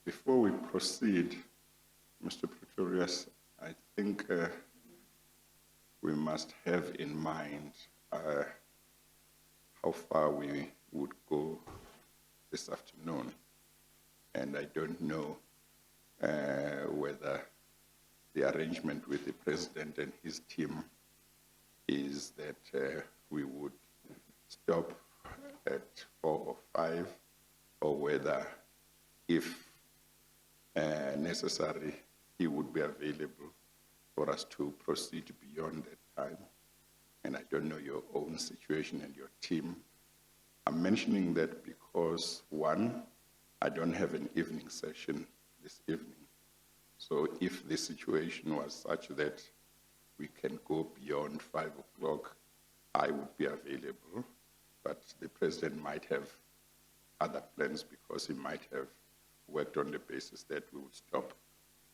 Before we proceed, Mr. Pretorius, I think we must have in mind how far we would go this afternoon. And I don't know whether the arrangement with the President and his team is that we would stop at 4 or 5, or whether, if necessary, he would be available for us to proceed beyond that time. And I don't know your own situation and your team. I'm mentioning that because, one, I don't have an evening session this evening. So if the situation was such that we can go beyond 5 o'clock, I would be available. But the President might have other plans because he might have worked on the basis that we would stop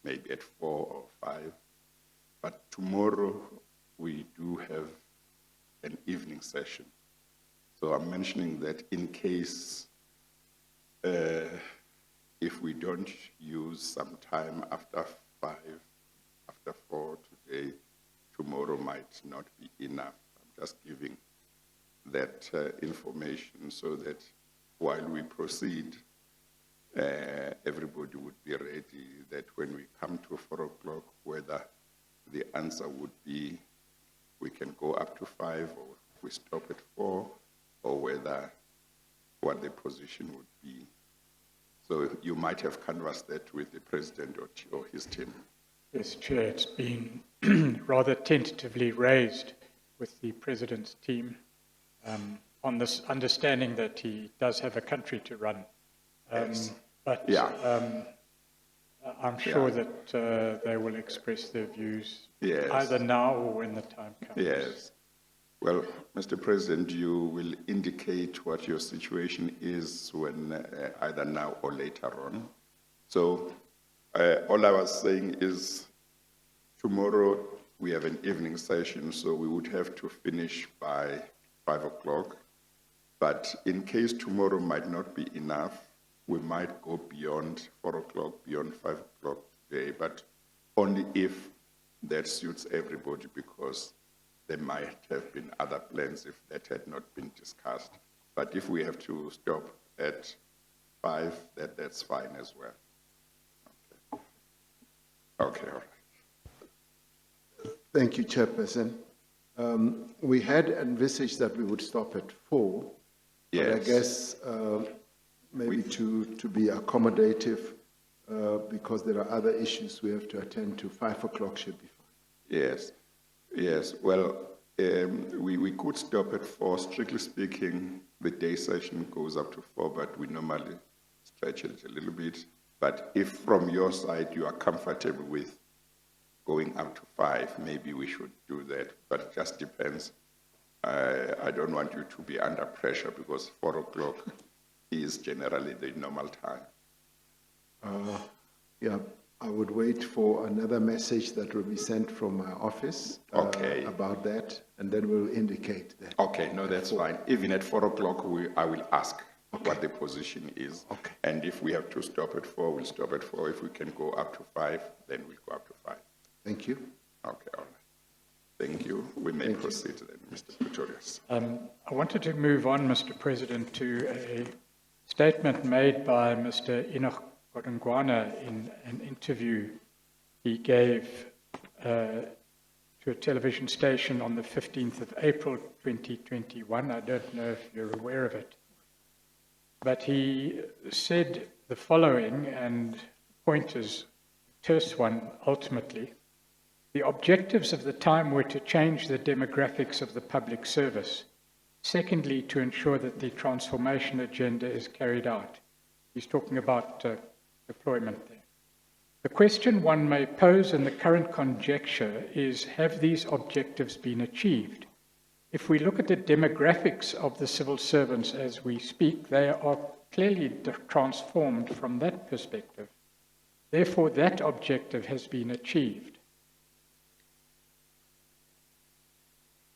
maybe at 4 or 5. But tomorrow we do have an evening session. So I'm mentioning that in case if we don't use some time after 5, after 4 today, tomorrow might not be enough. I'm just giving that information so that while we proceed, everybody would be ready that when we come to 4 o'clock, whether the answer would be we can go up to 5 or we stop at 4, or whether what the position would be. So you might have canvassed that with the President or his team. Yes, Chair, it's been rather tentatively raised with the President's team on this understanding that he does have a country to run. Yes. But yeah. I'm sure that they will express their views either now or when the time comes. Yes. Well, Mr. President, you will indicate what your situation is when either now or later on. So all I was saying is tomorrow we have an evening session, so we would have to finish by 5 o'clock. But in case tomorrow might not be enough, we might go beyond 4 o'clock, beyond 5 o'clock today, but only if that suits everybody, because there might have been other plans if that had not been discussed. But if we have to stop at 5, that's fine as well. Okay, all right. Thank you, Chairperson. We had envisaged that we would stop at 4, yes. But I guess maybe to be accommodative, because there are other issues we have to attend to, 5 o'clock should be fine. Yes. Yes, well, we could stop at 4. Strictly speaking, the day session goes up to 4, but we normally stretch it a little bit. But if from your side you are comfortable with going up to 5, maybe we should do that. But it just depends. I don't want you to be under pressure because 4 o'clock is generally the normal time. Yeah. I would wait for another message that will be sent from my office about that, and then we'll indicate that. Okay, no, that's fine. Even at 4 o'clock, I will ask what the position is. Okay. And if we have to stop at 4, we'll stop at 4. If we can go up to 5, then we'll go up to 5. Thank you. Okay, all right. Thank you. We may proceed then, Mr. Pretorius. I wanted to move on, Mr. President, to a statement made by Mr. Enoch Godongwana in an interview he gave to a television station on the 15th of April 2021. I don't know if you're aware of it. But he said the following, and the point is a terse one ultimately. The objectives of the time were to change the demographics of the public service. Secondly, to ensure that the transformation agenda is carried out. He's talking about deployment there. The question one may pose in the current conjecture is, have these objectives been achieved? If we look at the demographics of the civil servants as we speak, they are clearly transformed from that perspective. Therefore, that objective has been achieved.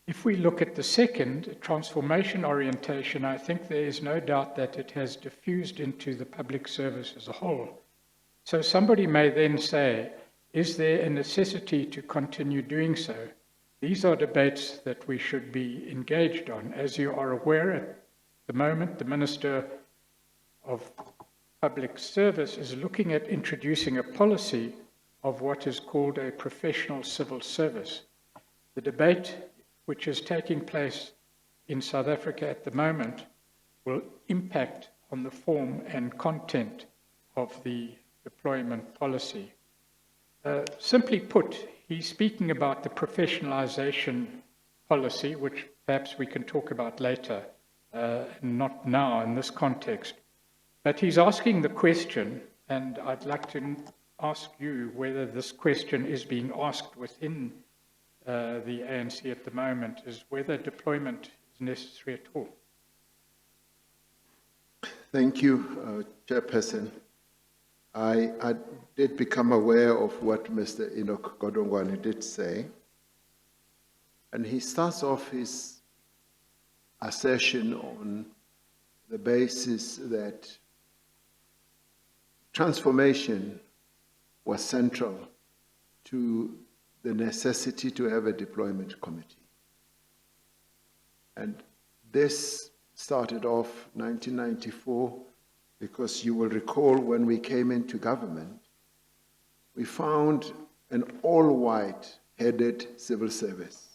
If we look at the second, transformation orientation, I think there is no doubt that it has diffused into the public service as a whole. So somebody may then say, is there a necessity to continue doing so? These are debates that we should be engaged on. As you are aware, at the moment, the Minister of Public Service is looking at introducing a policy of what is called a professional civil service. The debate which is taking place in South Africa at the moment will impact on the form and content of the deployment policy. Simply put, he's speaking about the professionalization policy, which perhaps we can talk about later, not now in this context. But he's asking the question, and I'd like to ask you whether this question is being asked within the ANC at the moment, is whether deployment is necessary at all. Thank you, Chairperson. I did become aware of what Mr. Enoch Godongwana did say, and he starts off his assertion on the basis that transformation was central to the necessity to have a deployment committee. And this started off 1994, because you will recall when we came into government, we found an all-white headed civil service.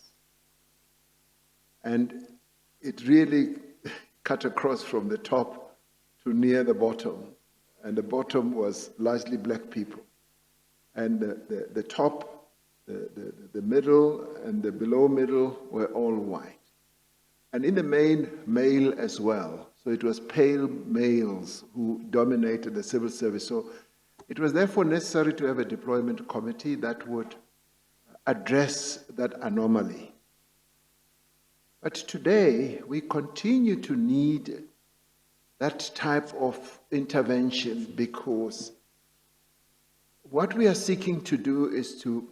And it really cut across from the top to near the bottom. And the bottom was largely black people. And the top, the middle, and the below middle were all white. And in the main, male as well. So it was pale males who dominated the civil service. So it was therefore necessary to have a deployment committee that would address that anomaly. But today, we continue to need that type of intervention, because what we are seeking to do is to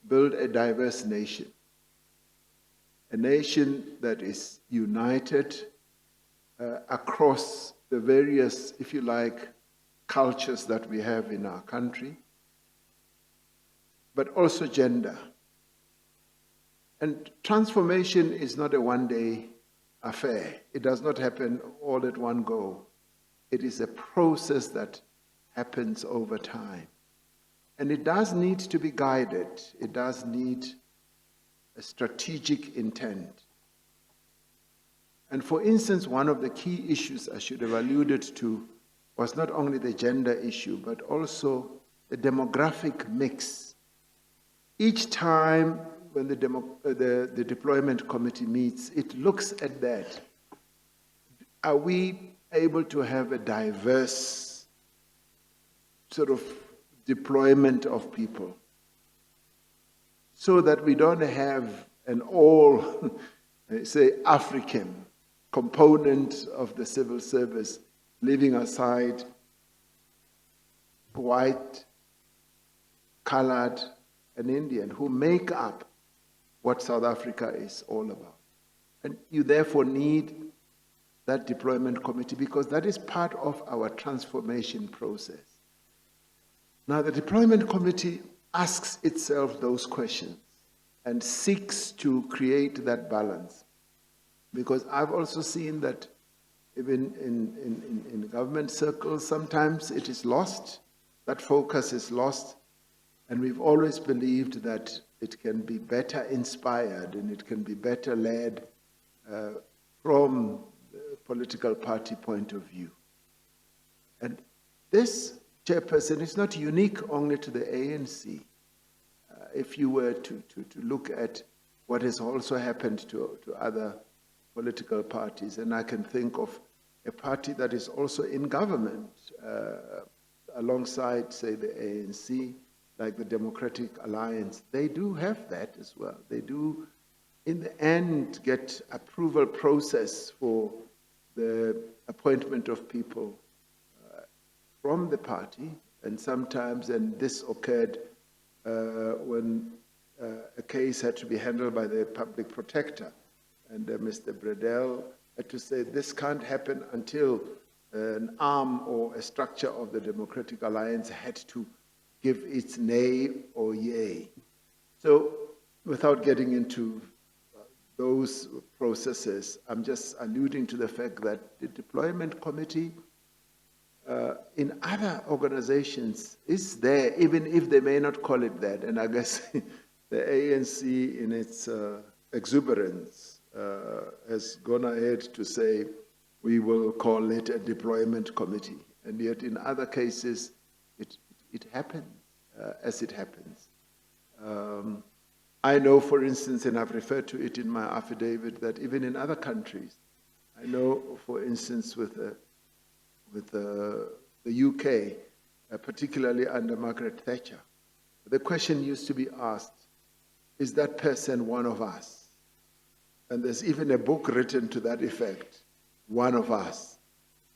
build a diverse nation. A nation that is united across the various, if you like, cultures that we have in our country, but also gender. And transformation is not a one-day affair. It does not happen all at one go. It is a process that happens over time. And it does need to be guided. It does need a strategic intent. And for instance, one of the key issues I should have alluded to was not only the gender issue, but also the demographic mix. Each time when the deployment committee meets, it looks at that. Are we able to have a diverse sort of deployment of people, so that we don't have an all, say, African component of the civil service, leaving aside white, colored, and Indian, who make up what South Africa is all about. And you therefore need that deployment committee, because that is part of our transformation process. Now, the deployment committee asks itself those questions and seeks to create that balance. Because I've also seen that even in government circles, sometimes it is lost, that focus is lost, and we've always believed that it can be better inspired and it can be better led from the political party point of view. And this, Chairperson, is not unique only to the ANC. If you were to look at what has also happened to other political parties, and I can think of a party that is also in government alongside, say, the ANC, like the Democratic Alliance, they do have that as well. They do, in the end, get approval process for the appointment of people from the party, and sometimes, and this occurred when a case had to be handled by the public protector, and Mr. Bredell had to say, this can't happen until an arm or a structure of the Democratic Alliance had to give its nay or yay. So without getting into those processes, I'm just alluding to the fact that the deployment committee in other organizations is there, even if they may not call it that. And I guess the ANC, in its exuberance, has gone ahead to say, we will call it a deployment committee. And yet in other cases, it happens as it happens. I know, for instance, and I've referred to it in my affidavit, that even in other countries, I know, for instance, with the UK, particularly under Margaret Thatcher, the question used to be asked, is that person one of us? And there's even a book written to that effect, One of Us.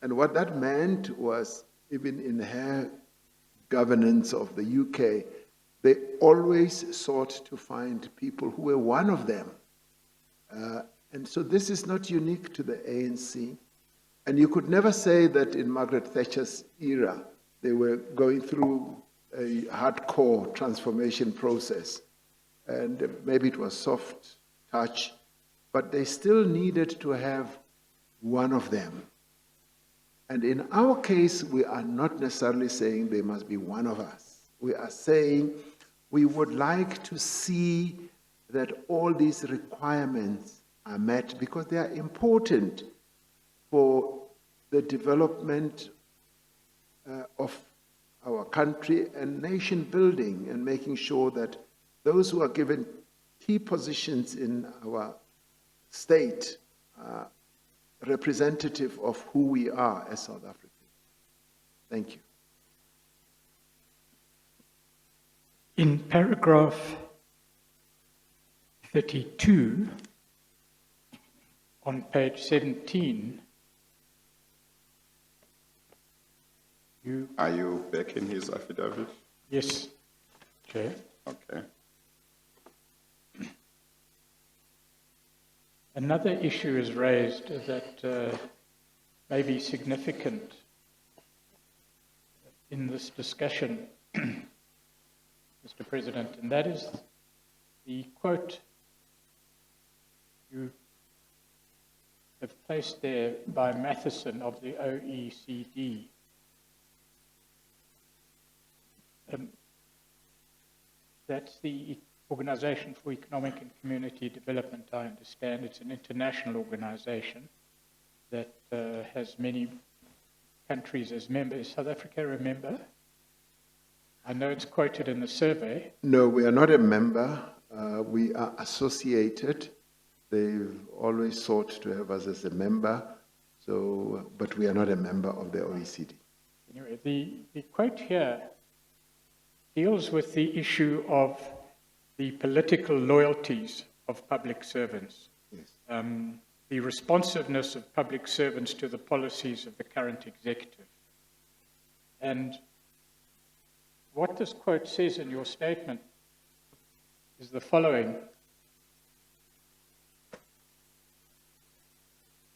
And what that meant was, even in her governance of the UK, they always sought to find people who were one of them. And so this is not unique to the ANC. And you could never say that in Margaret Thatcher's era, they were going through a hardcore transformation process. And maybe it was soft touch, but they still needed to have one of them. And in our case, we are not necessarily saying they must be one of us. We are saying we would like to see that all these requirements are met because they are important for the development of our country and nation building, and making sure that those who are given key positions in our state are representative of who we are as South Africans. Thank you. In paragraph 32, on page 17, Are you back in his affidavit? Yes, Chair. Okay. Another issue is raised that may be significant in this discussion, Mr. President, and that is the quote you have placed there by Matheson of the OECD. That's the Organization for Economic and Community Development, I understand. It's an international organization that has many countries as members. Is South Africa a member? I know it's quoted in the survey. No, we are not a member. We are associated. They've always sought to have us as a member, but we are not a member of the OECD. Anyway, the quote here deals with the issue of the political loyalties of public servants, Yes. The responsiveness of public servants to the policies of the current executive. And what this quote says in your statement is the following.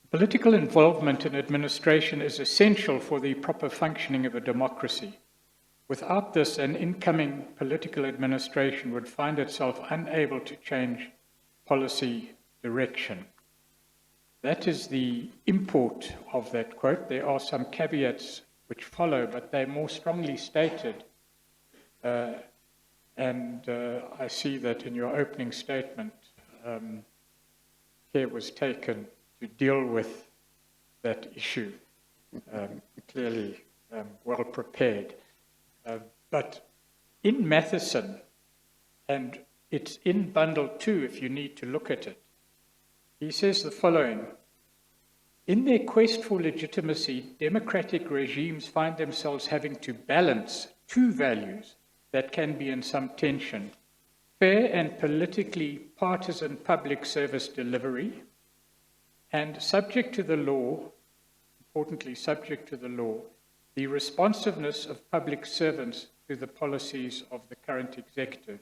Political involvement in administration is essential for the proper functioning of a democracy. Without this, an incoming political administration would find itself unable to change policy direction. That is the import of that quote. There are some caveats which follow, but they're more strongly stated. And I see that in your opening statement, care was taken to deal with that issue. Clearly well prepared. But in Matheson, and it's in Bundle 2 if you need to look at it, he says the following. In their quest for legitimacy, democratic regimes find themselves having to balance two values that can be in some tension: fair and politically partisan public service delivery, and subject to the law, importantly subject to the law, the responsiveness of public servants to the policies of the current executive.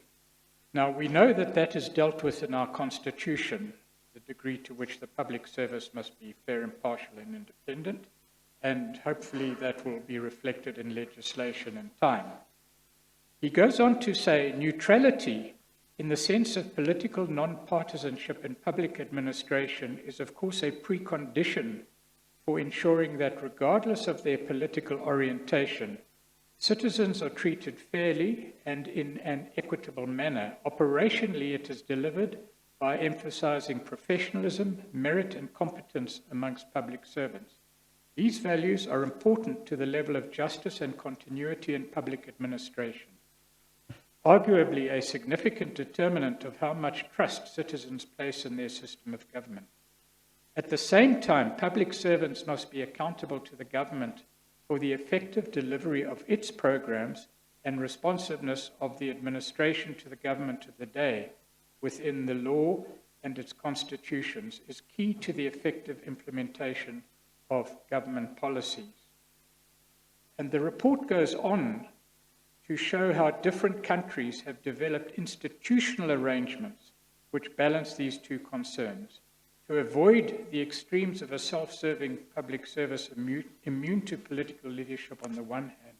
Now, we know that that is dealt with in our Constitution, the degree to which the public service must be fair, impartial, and independent, and hopefully that will be reflected in legislation in time. He goes on to say, neutrality in the sense of political non-partisanship in public administration is of course a precondition for ensuring that regardless of their political orientation, citizens are treated fairly and in an equitable manner. Operationally, it is delivered by emphasizing professionalism, merit, and competence amongst public servants. These values are important to the level of justice and continuity in public administration, arguably a significant determinant of how much trust citizens place in their system of government. At the same time, public servants must be accountable to the government for the effective delivery of its programs and responsiveness of the administration to the government of the day within the law and its constitutions is key to the effective implementation of government policies. And the report goes on to show how different countries have developed institutional arrangements which balance these two concerns. To avoid the extremes of a self-serving public service immune to political leadership on the one hand,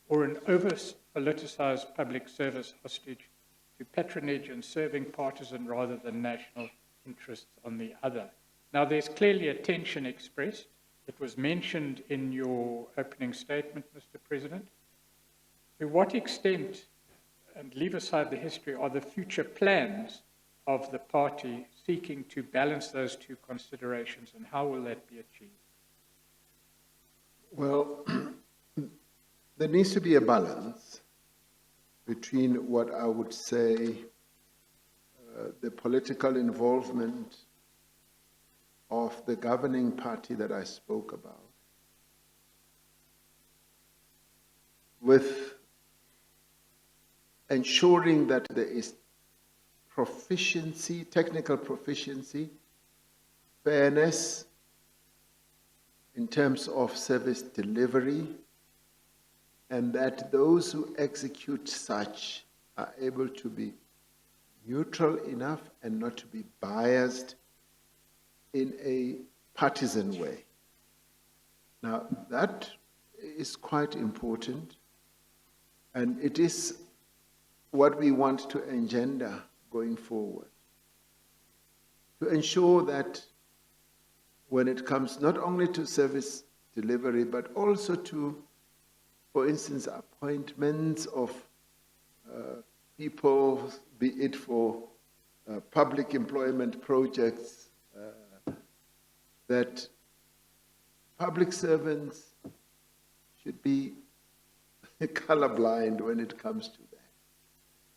or an over-politicized public service hostage to patronage and serving partisan rather than national interests on the other. Now, there's clearly a tension expressed. It was mentioned in your opening statement, Mr. President. To what extent, and leave aside the history, are the future plans of the party seeking to balance those two considerations, and how will that be achieved? Well, there needs to be a balance between what I would say the political involvement of the governing party that I spoke about with ensuring that there is proficiency, technical proficiency, fairness in terms of service delivery, and that those who execute such are able to be neutral enough and not to be biased in a partisan way. Now, that is quite important, and it is what we want to engender going forward, to ensure that when it comes not only to service delivery, but also to, for instance, appointments of people, be it for public employment projects, that public servants should be colorblind when it comes to that.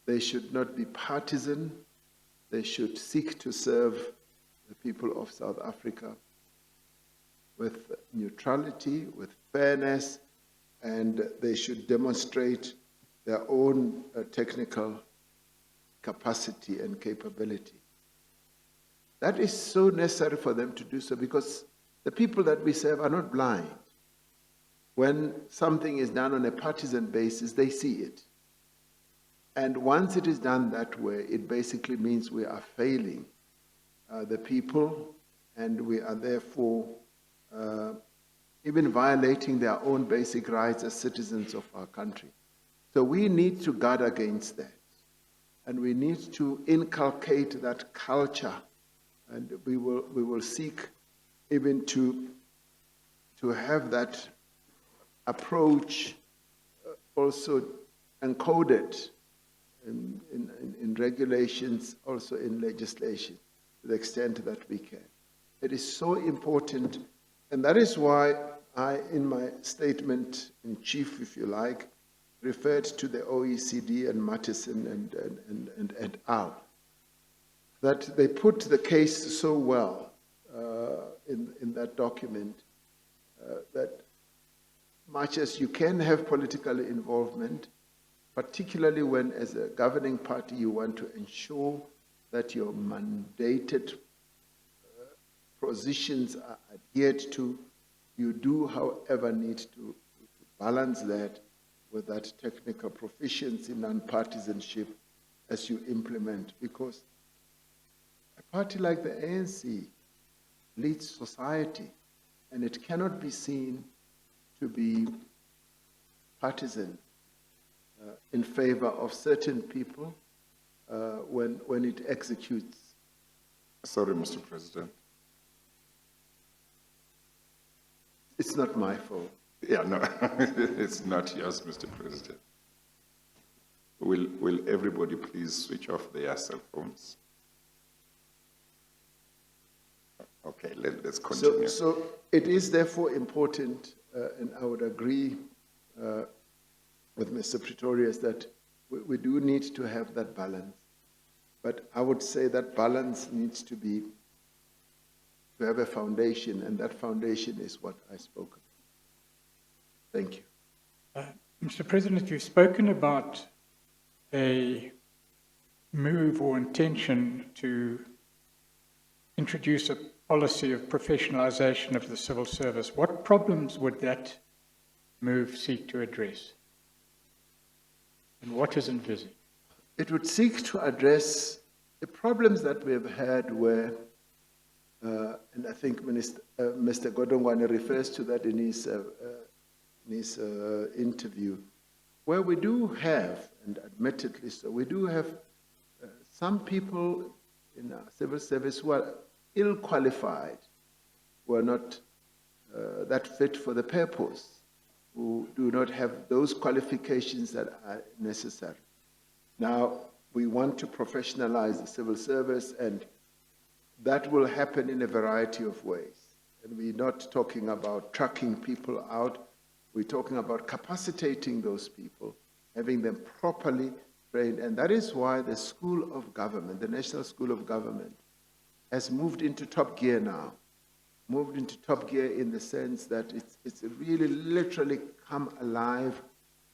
They should not be partisan. They should seek to serve the people of South Africa with neutrality, with fairness, and they should demonstrate their own technical capacity and capability. That is so necessary for them to do so, because the people that we serve are not blind. When something is done on a partisan basis, they see it. And once it is done that way, it basically means we are failing the people, and we are therefore even violating their own basic rights as citizens of our country. So we need to guard against that. And we need to inculcate that culture. And we will seek even to have that approach also encoded in regulations, also in legislation, to the extent that we can. It is so important, and that is why I, in my statement in chief, if you like, referred to the OECD and Mattison and et al., that they put the case so well in that document that much as you can have political involvement, particularly when as a governing party you want to ensure that your mandated positions are adhered to, you do, however, need to balance that with that technical proficiency, non-partisanship as you implement. Because a party like the ANC leads society, and it cannot be seen to be partisan in favor of certain people when it executes. Sorry, Mr. President. It's not my fault. Yeah, no, it's not yours, Mr. President. Will everybody please switch off their cell phones? Okay, let's continue. So it is therefore important, and I would agree with Mr. Pretorius that we do need to have that balance. But I would say that balance needs to have a foundation, and that foundation is what I spoke about. Thank you. Mr. President, you've spoken about a move or intention to introduce a policy of professionalization of the civil service. What problems would that move seek to address? And what is envisaged? It would seek to address the problems that we have had where, and I think Mr. Godongwane refers to that in his interview, where we do have, and admittedly so, we do have some people in our civil service who are ill-qualified, who are not that fit for the purpose, who do not have those qualifications that are necessary. Now, we want to professionalize the civil service, and that will happen in a variety of ways. And we're not talking about trucking people out. We're talking about capacitating those people, having them properly trained. And that is why the School of Government, the National School of Government, has moved into top gear now. Moved into top gear in the sense that it's really literally come alive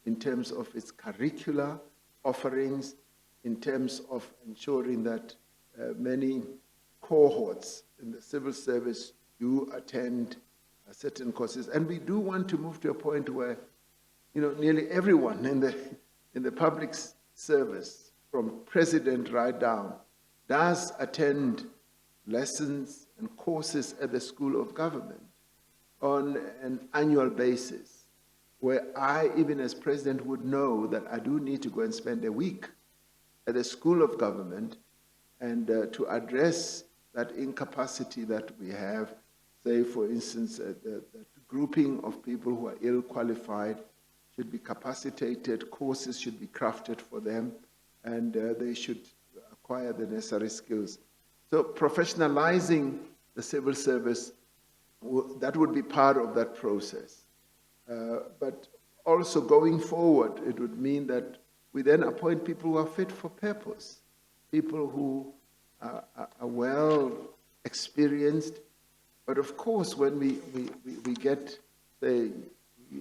in terms of its curricular offerings, in terms of ensuring that many cohorts in the civil service do attend certain courses. And we do want to move to a point where, nearly everyone in the public service, from president right down, does attend lessons and courses at the School of Government on an annual basis, where I, even as president, would know that I do need to go and spend a week at the School of Government and to address that incapacity that we have. Say, for instance, the grouping of people who are ill-qualified should be capacitated, courses should be crafted for them, and they should acquire the necessary skills. So professionalizing the civil service, that would be part of that process. But also going forward, it would mean that we then appoint people who are fit for purpose, people who are well experienced. But of course, when we get the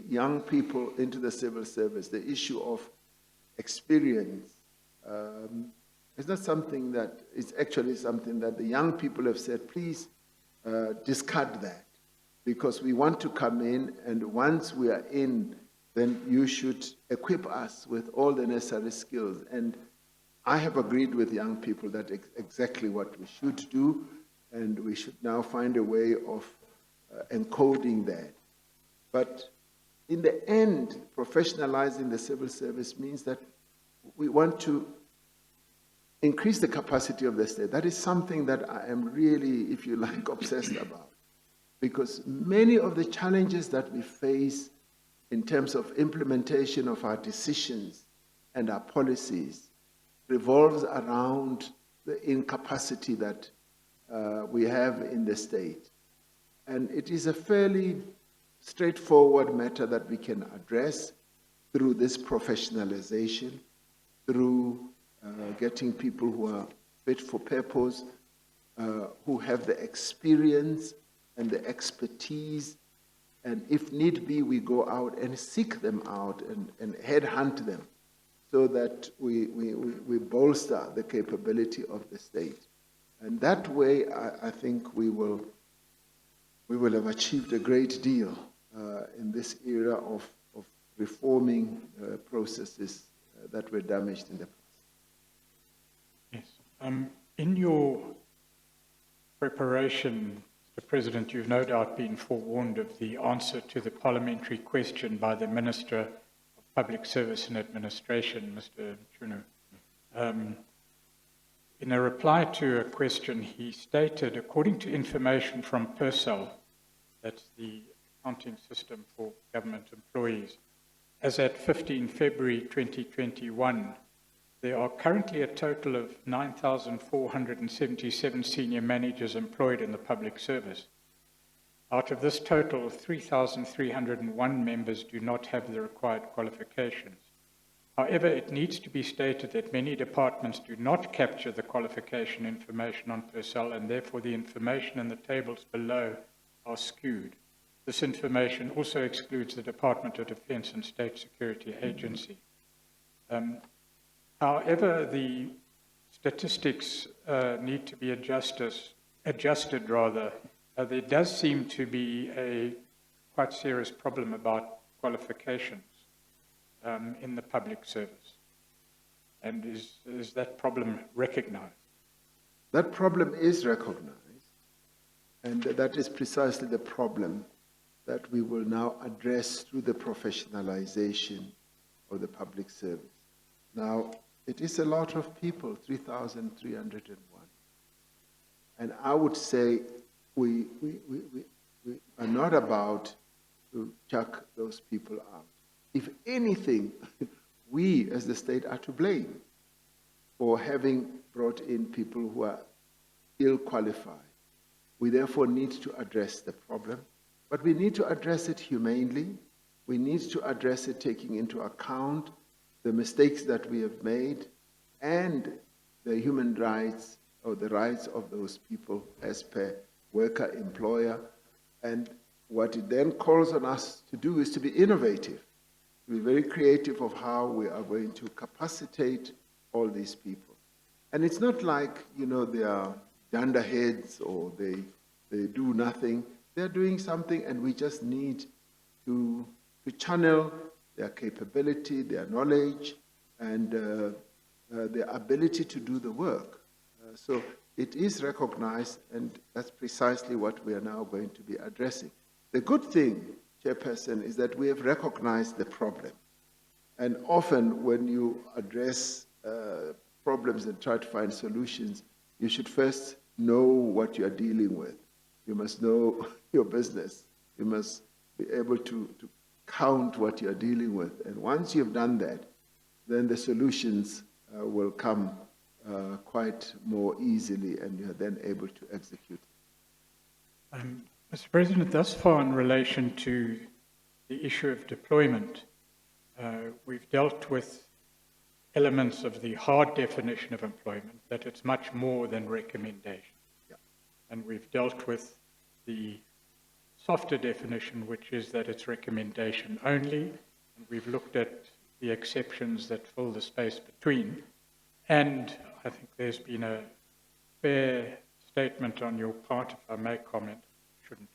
young people into the civil service, the issue of experience is not something that, it's actually something that the young people have said, please discard that, because we want to come in, and once we are in, then you should equip us with all the necessary skills. And I have agreed with young people that exactly what we should do, and we should now find a way of encoding that. But in the end, professionalizing the civil service means that we want to increase the capacity of the state. That is something that I am really, if you like, obsessed about. Because many of the challenges that we face in terms of implementation of our decisions and our policies revolves around the incapacity that we have in the state. And it is a fairly straightforward matter that we can address through this professionalization, through getting people who are fit for purpose, who have the experience and the expertise, and if need be, we go out and seek them out and headhunt them so that we bolster the capability of the state. And that way, I think we will have achieved a great deal in this era of reforming processes that were damaged in the past. Yes. In your preparation, Mr. President, you've no doubt been forewarned of the answer to the parliamentary question by the Minister of Public Service and Administration, Mr. Chunu. In a reply to a question, he stated, according to information from Persal, that's the accounting system for government employees, as at 15 February 2021, there are currently a total of 9,477 senior managers employed in the public service. Out of this total, 3,301 members do not have the required qualifications. However, it needs to be stated that many departments do not capture the qualification information on Persal, and therefore the information in the tables below are skewed. This information also excludes the Department of Defense and State Security Agency. However, the statistics need to be adjusted. There does seem to be a quite serious problem about qualifications in the public service. And is that problem recognized? That problem is recognized, and that is precisely the problem that we will now address through the professionalization of the public service. Now, it is a lot of people, 3,301. And I would say we are not about to chuck those people out. If anything, we as the state are to blame for having brought in people who are ill qualified. We therefore need to address the problem, but we need to address it humanely. We need to address it taking into account the mistakes that we have made and the human rights or the rights of those people as per worker, employer. And what it then calls on us to do is to be innovative, to be very creative of how we are going to capacitate all these people. And it's not like, they are dunderheads or they do nothing. They're doing something, and we just need to channel their capability, their knowledge, and their ability to do the work. So it is recognized, and that's precisely what we are now going to be addressing. The good thing, Chairperson, is that we have recognized the problem. And often when you address problems and try to find solutions, you should first know what you are dealing with. You must know your business. You must be able to count what you are dealing with. And once you've done that, then the solutions will come quite more easily, and you are then able to execute. Mr. President, thus far in relation to the issue of deployment, we've dealt with elements of the hard definition of employment, that it's much more than recommendation. Yeah. And we've dealt with the softer definition, which is that it's recommendation only, and we've looked at the exceptions that fill the space between. And I think there's been a fair statement on your part, if I may comment, shouldn't,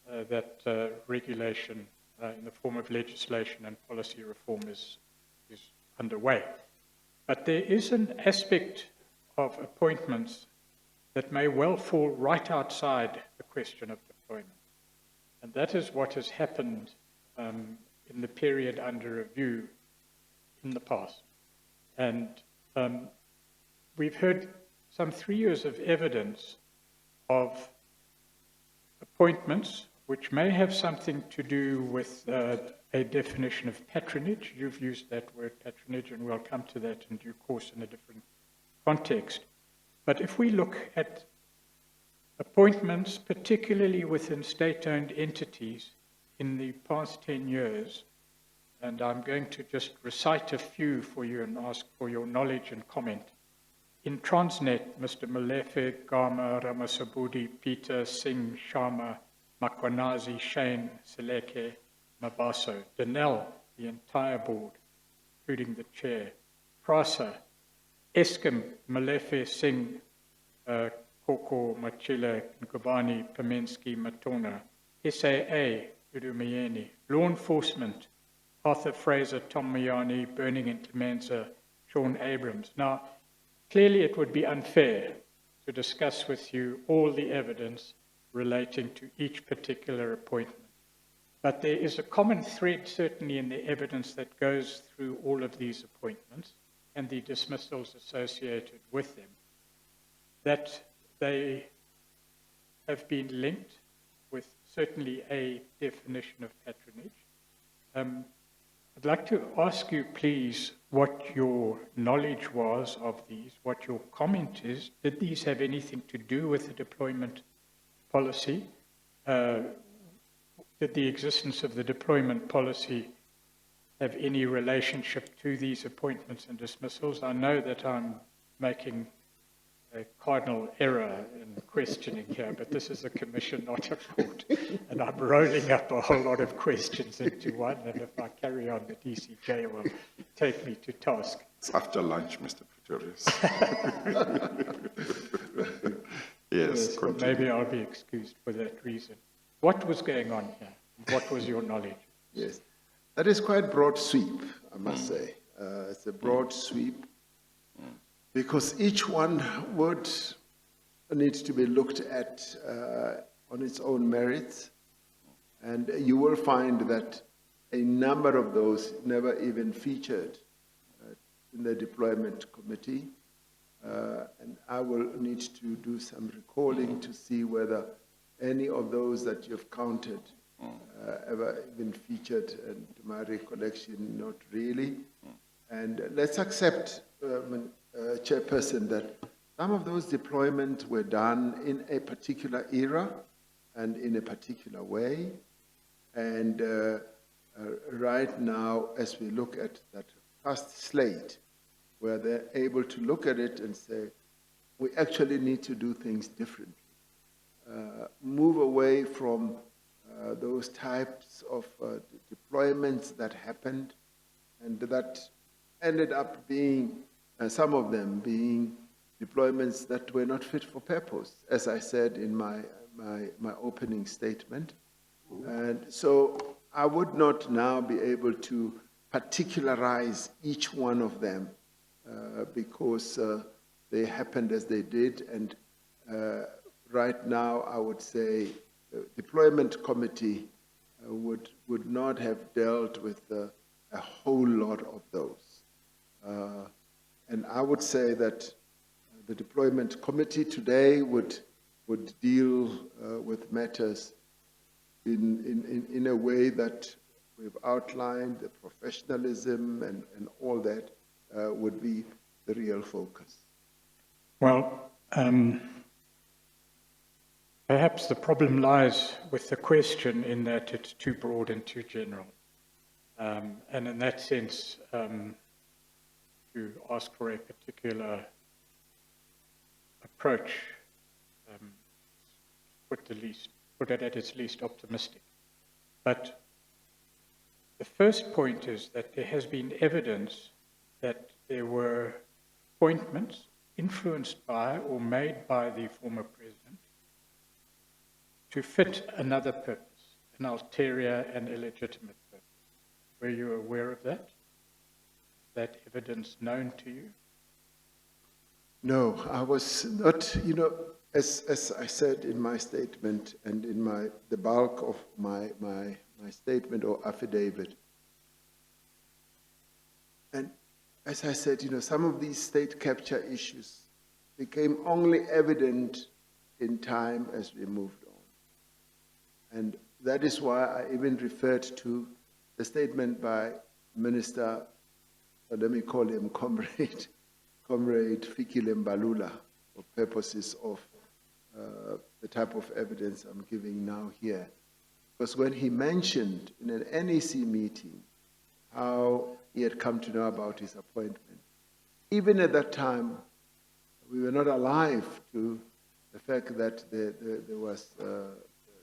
that regulation in the form of legislation and policy reform is underway. But there is an aspect of appointments that may well fall right outside the question of deployment. And that is what has happened in the period under review in the past. And we've heard some 3 years of evidence of appointments which may have something to do with a definition of patronage. You've used that word patronage, and we'll come to that in due course in a different context. But if we look at appointments, particularly within state-owned entities in the past 10 years, and I'm going to just recite a few for you and ask for your knowledge and comment. In Transnet, Mr. Molefe, Gama, Ramasabudi, Peter, Singh, Sharma, Makwanazi, Shane, Seleke, Mabaso, Danel, the entire board, including the chair, Prasa, Eskom, Molefe, Singh, Koko, Machila, Nkobani, Pamensky, Matona, SAA, Udumiyeni, Law Enforcement, Arthur Fraser, Tom Mayani, Burning and Clemenza, Sean Abrams. Now, clearly it would be unfair to discuss with you all the evidence relating to each particular appointment. But there is a common thread, certainly, in the evidence that goes through all of these appointments and the dismissals associated with them, that they have been linked with certainly a definition of patronage. I'd like to ask you, please, what your knowledge was of these, what your comment is. Did these have anything to do with the deployment policy? Did the existence of the deployment policy have any relationship to these appointments and dismissals? I know that I'm making a cardinal error in questioning here, but this is a commission, not a court, and I'm rolling up a whole lot of questions into one, and if I carry on, the DCJ will take me to task. It's after lunch, Mr. Pretorius. Yes, Well, continue. maybe I'll be excused for that reason. What was going on here? What was your knowledge? Yes, that is quite broad sweep, I must say. It's a broad sweep because each one would need to be looked at on its own merits, and you will find that a number of those never even featured in the deployment committee, and I will need to do some recalling to see whether any of those that you've counted ever even featured, and to my recollection, not really. And let's accept, Chairperson, that some of those deployments were done in a particular era and in a particular way. And right now, as we look at that first slate, where they're able to look at it and say, we actually need to do things differently. Move away from those types of deployments that happened and that ended up being, some of them being deployments that were not fit for purpose, as I said in my opening statement. And so I would not now be able to particularize each one of them because they happened as they did, and right now, I would say the deployment committee would not have dealt with a whole lot of those. And I would say that the deployment committee today would deal with matters in a way that we've outlined. The professionalism and all that would be the real focus. Well, perhaps the problem lies with the question in that it's too broad and too general. And in that sense, to ask for a particular approach, put it at its least optimistic. But the first point is that there has been evidence that there were appointments influenced by or made by the former president to fit another purpose, an ulterior and illegitimate purpose. Were you aware of that? That evidence known to you? No, I was not, as I said in my statement and in the bulk of my statement or affidavit. And as I said, some of these state capture issues became only evident in time as we moved on. And that is why I even referred to the statement by Minister, let me call him Comrade Fikile Mbalula, for purposes of the type of evidence I'm giving now here. Because when he mentioned in an NEC meeting how he had come to know about his appointment, even at that time, we were not alive to the fact that there was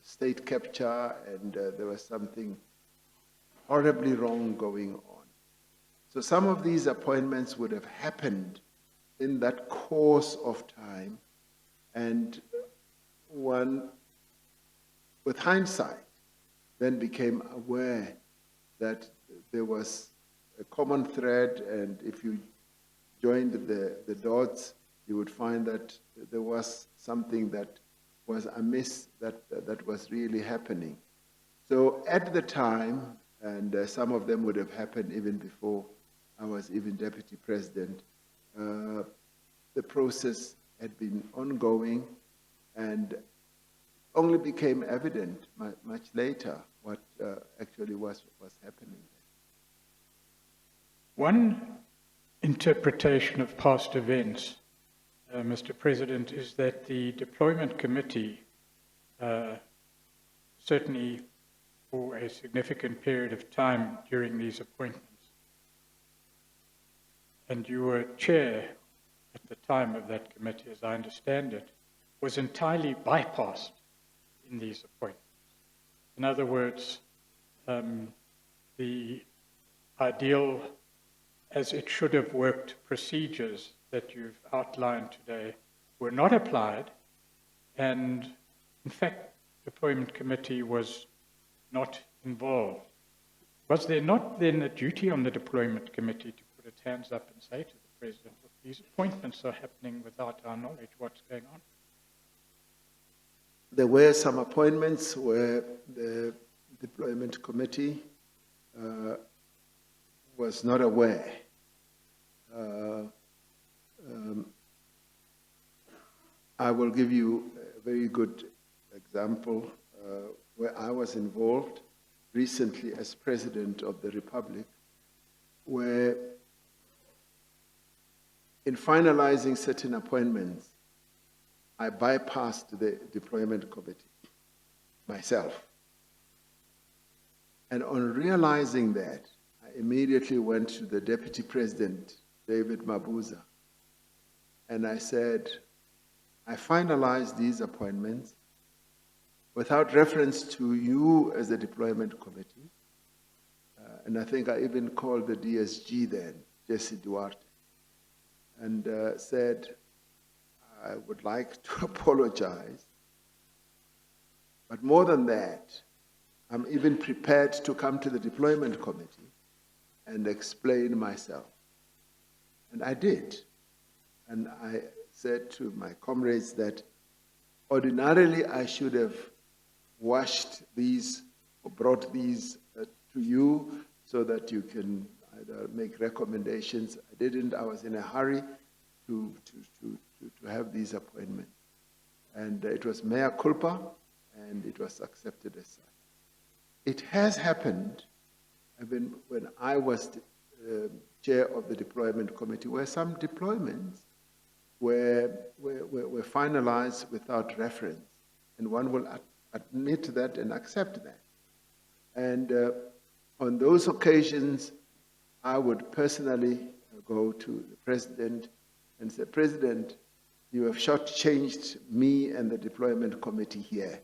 state capture and there was something horribly wrong going on. So some of these appointments would have happened in that course of time, and one, with hindsight, then became aware that there was a common thread, and if you joined the dots, you would find that there was something that was amiss that was really happening. So at the time, and some of them would have happened even before I was even deputy president, the process had been ongoing, and only became evident much later what actually was happening. One interpretation of past events, Mr. President, is that the deployment committee, certainly for a significant period of time during these appointments, and you were chair at the time of that committee, as I understand it, was entirely bypassed in these appointments. In other words, the ideal, as it should have worked, procedures that you've outlined today were not applied, and in fact, the deployment committee was not involved. Was there not then a duty on the deployment committee to put its hands up and say to the president, look, these appointments are happening without our knowledge, what's going on? There were some appointments where the deployment committee was not aware. I will give you a very good example where I was involved recently as President of the Republic, where in finalizing certain appointments, I bypassed the deployment committee myself. And on realizing that, I immediately went to the Deputy President, David Mabuza, and I said, I finalized these appointments without reference to you as the deployment committee. And I think I even called the DSG then, Jesse Duarte, and said, I would like to apologize. But more than that, I'm even prepared to come to the deployment committee and explain myself. And I did. And I said to my comrades that ordinarily I should have washed these or brought these to you so that you can either make recommendations. I didn't. I was in a hurry to have these appointments. And it was mea culpa, and it was accepted as such. It has happened, even when I was chair of the deployment committee, where some deployments were finalized without reference, and one will admit that and accept that. And on those occasions, I would personally go to the president and say, President, you have shortchanged me and the deployment committee here.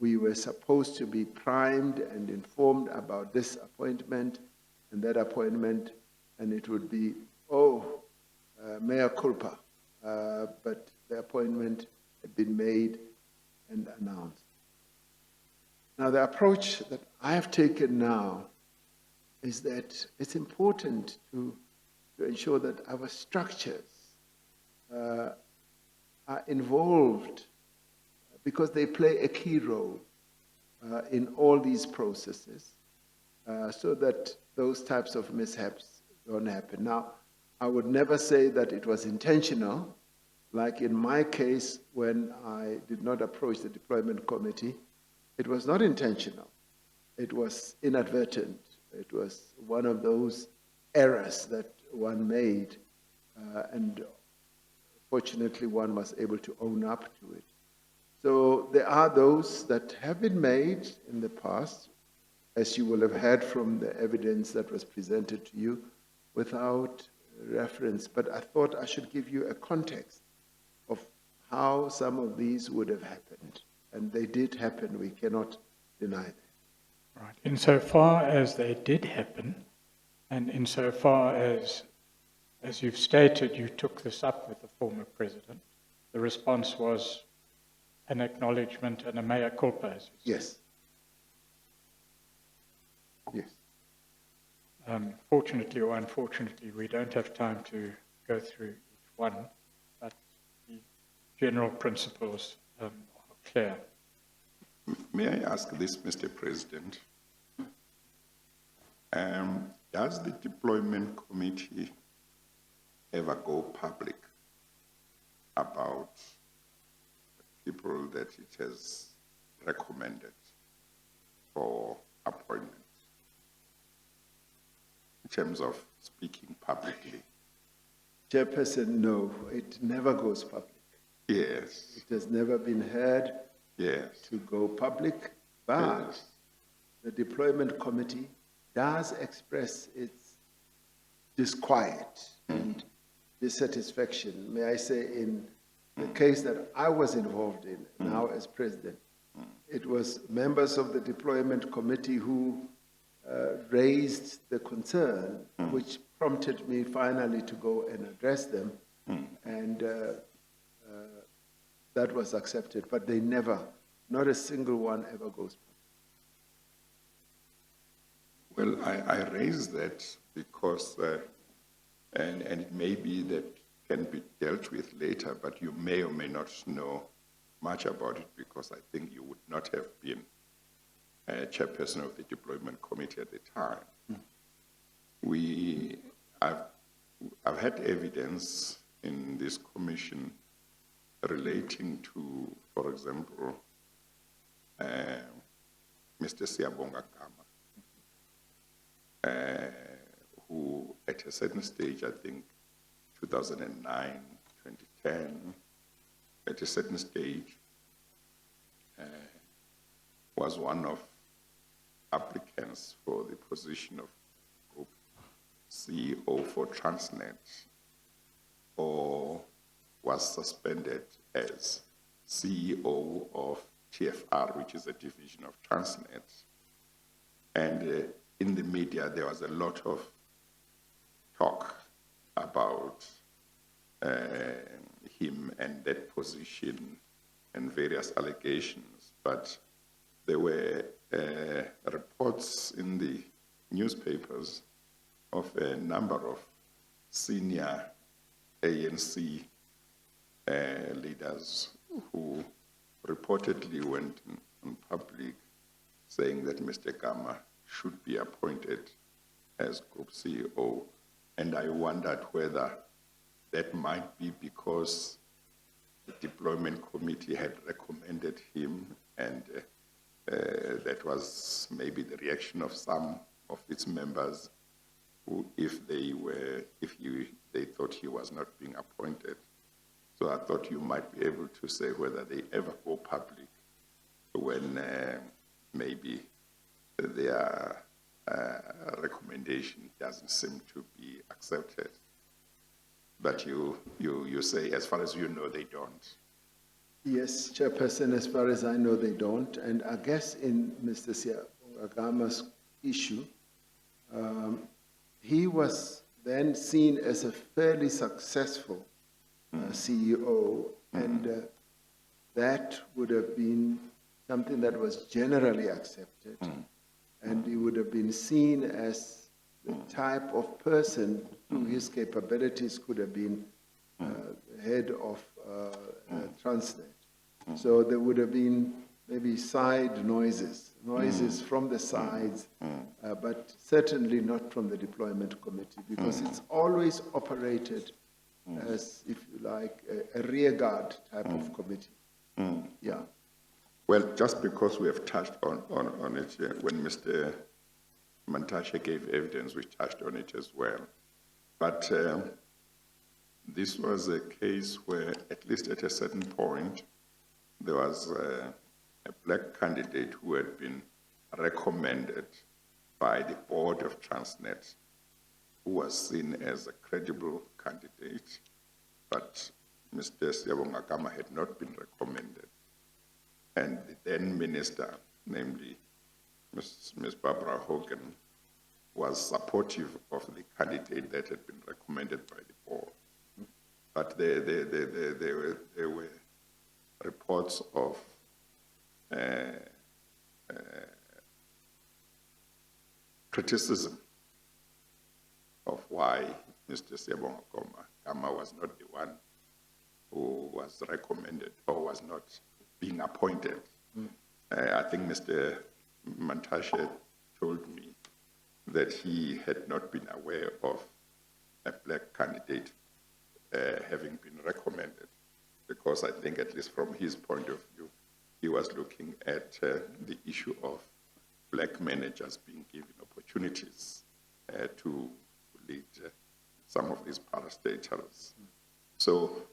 We were supposed to be primed and informed about this appointment and that appointment, and it would be, mea culpa. But the appointment had been made and announced. Now, the approach that I have taken now is that it's important to ensure that our structures are involved, because they play a key role in all these processes, so that those types of mishaps don't happen. Now, I would never say that it was intentional. Like in my case, when I did not approach the deployment committee, it was not intentional. It was inadvertent. It was one of those errors that one made, and fortunately one was able to own up to it. So there are those that have been made in the past, as you will have heard from the evidence that was presented to you, without reference. But I thought I should give you a context of how some of these would have happened. And they did happen. We cannot deny that. Right. Insofar as they did happen, and insofar as you've stated, you took this up with the former president, the response was an acknowledgement and a mea culpa, as you said. Yes. Fortunately or unfortunately, we don't have time to go through each one, but the general principles are clear. May I ask this, Mr. President? Does the deployment committee ever go public about people that it has recommended for appointment in terms of speaking publicly? Chairperson, no, it never goes public. Yes, It has never been heard yes, to go public, but yes. the deployment committee does express its disquiet and dissatisfaction, may I say, in the case that I was involved in now as president. It was members of the deployment committee who raised the concern, which prompted me finally to go and address them, and that was accepted, but they never, not a single one ever goes public. Well, I raise that because, and it may be that can be dealt with later, but you may or may not know much about it because I think you would not have been a chairperson of the deployment committee at the time. I've had evidence in this commission relating to, for example, Mr. Siyabonga Gama, who at a certain stage, I think 2009, 2010, at a certain stage, was one of applicants for the position of Group CEO for Transnet, or was suspended as CEO of TFR, which is a division of Transnet. And in the media, there was a lot of talk about him and that position and various allegations, but there were reports in the newspapers of a number of senior ANC leaders who reportedly went in public saying that Mr. Gama should be appointed as Group CEO. And I wondered whether that might be because the deployment committee had recommended him, and that was maybe the reaction of some of its members who, if they thought he was not being appointed. So I thought you might be able to say whether they ever go public when maybe their recommendation doesn't seem to be accepted. But you say, as far as you know, they don't. Yes, Chairperson, as far as I know, they don't. And I guess in Mr. Siyabongama's issue, he was then seen as a fairly successful CEO, and that would have been something that was generally accepted, and he would have been seen as the type of person who his capabilities could have been head of Transnet. So there would have been maybe side noises from the sides, but certainly not from the deployment committee, because it's always operated as, if you like, a rearguard type of committee. Yeah. Well, just because we have touched on it, when Mr. Mantashe gave evidence, we touched on it as well. But this was a case where, at least at a certain point, there was a black candidate who had been recommended by the board of Transnet, who was seen as a credible candidate, but Mr. Siyabonga Gama had not been recommended. And the then minister, namely Ms. Barbara Hogan, was supportive of the candidate that had been recommended by the board. But there were reports of criticism of why Mr. Siyabonga Gama was not the one who was recommended or was not being appointed. I think Mr. Mantashe told me that he had not been aware of a black candidate having been recommended, because I think, at least from his point of view, he was looking at the issue of black managers being given opportunities to lead some of these parastatals. So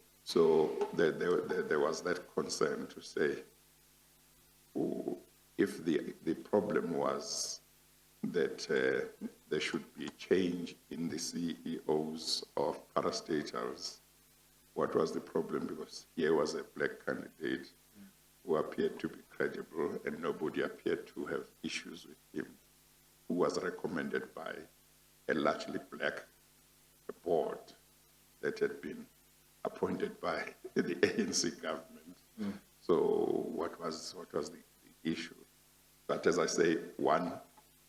there was that concern to say, if the problem was that there should be a change in the CEOs of parastatals, what was the problem? Because here was a black candidate who appeared to be credible, and nobody appeared to have issues with him, who was recommended by a largely black board that had been appointed by the ANC government. So what was the issue? But as I say, one,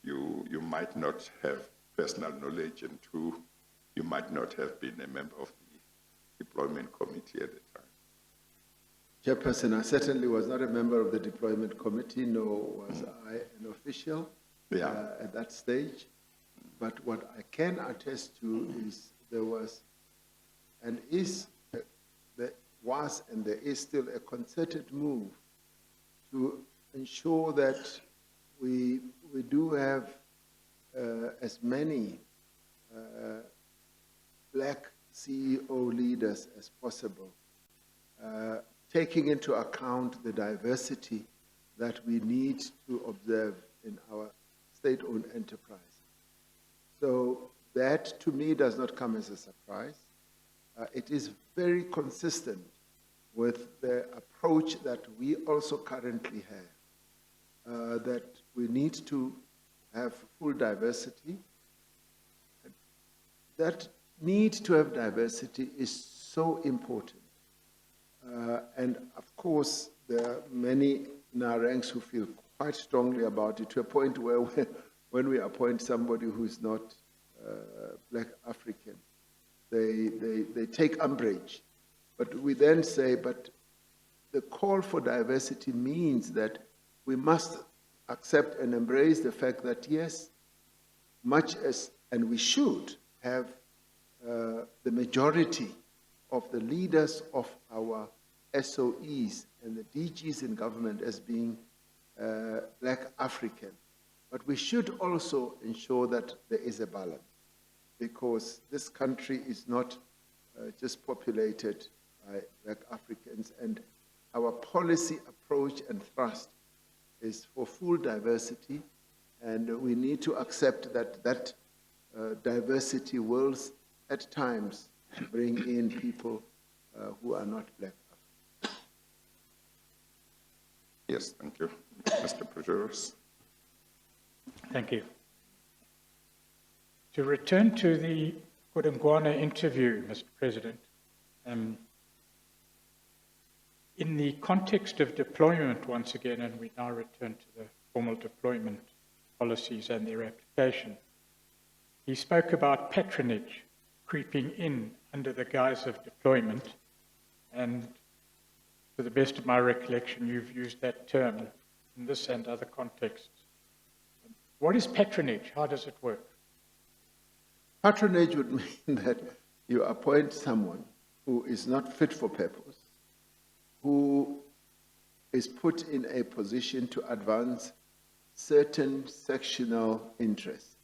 you might not have personal knowledge, and two, you might not have been a member of the deployment committee at the time. Chairperson, I certainly was not a member of the deployment committee, nor was I an official at that stage. But what I can attest to is there was and there is still a concerted move to ensure that we do have as many black CEO leaders as possible, taking into account the diversity that we need to observe in our state-owned enterprise. So that, to me, does not come as a surprise. It is very consistent with the approach that we also currently have, that we need to have full diversity. That need to have diversity is so important. And of course, there are many in our ranks who feel quite strongly about it, to a point where when we appoint somebody who is not black African, they take umbrage. But we then say, but the call for diversity means that we must accept and embrace the fact that, yes, much as, and we should have the majority of the leaders of our SOEs and the DGs in government as being black African. But we should also ensure that there is a balance, because this country is not just populated by black Africans, and our policy approach and thrust is for full diversity, and we need to accept that diversity will at times bring in people who are not black Africans. Yes, thank you. Mr. Pretorius. Thank you. To return to the Kodongwana interview, Mr. President, in the context of deployment, once again, and we now return to the formal deployment policies and their application, he spoke about patronage creeping in under the guise of deployment, and to the best of my recollection, you've used that term in this and other contexts. What is patronage? How does it work? Patronage would mean that you appoint someone who is not fit for purpose, who is put in a position to advance certain sectional interests,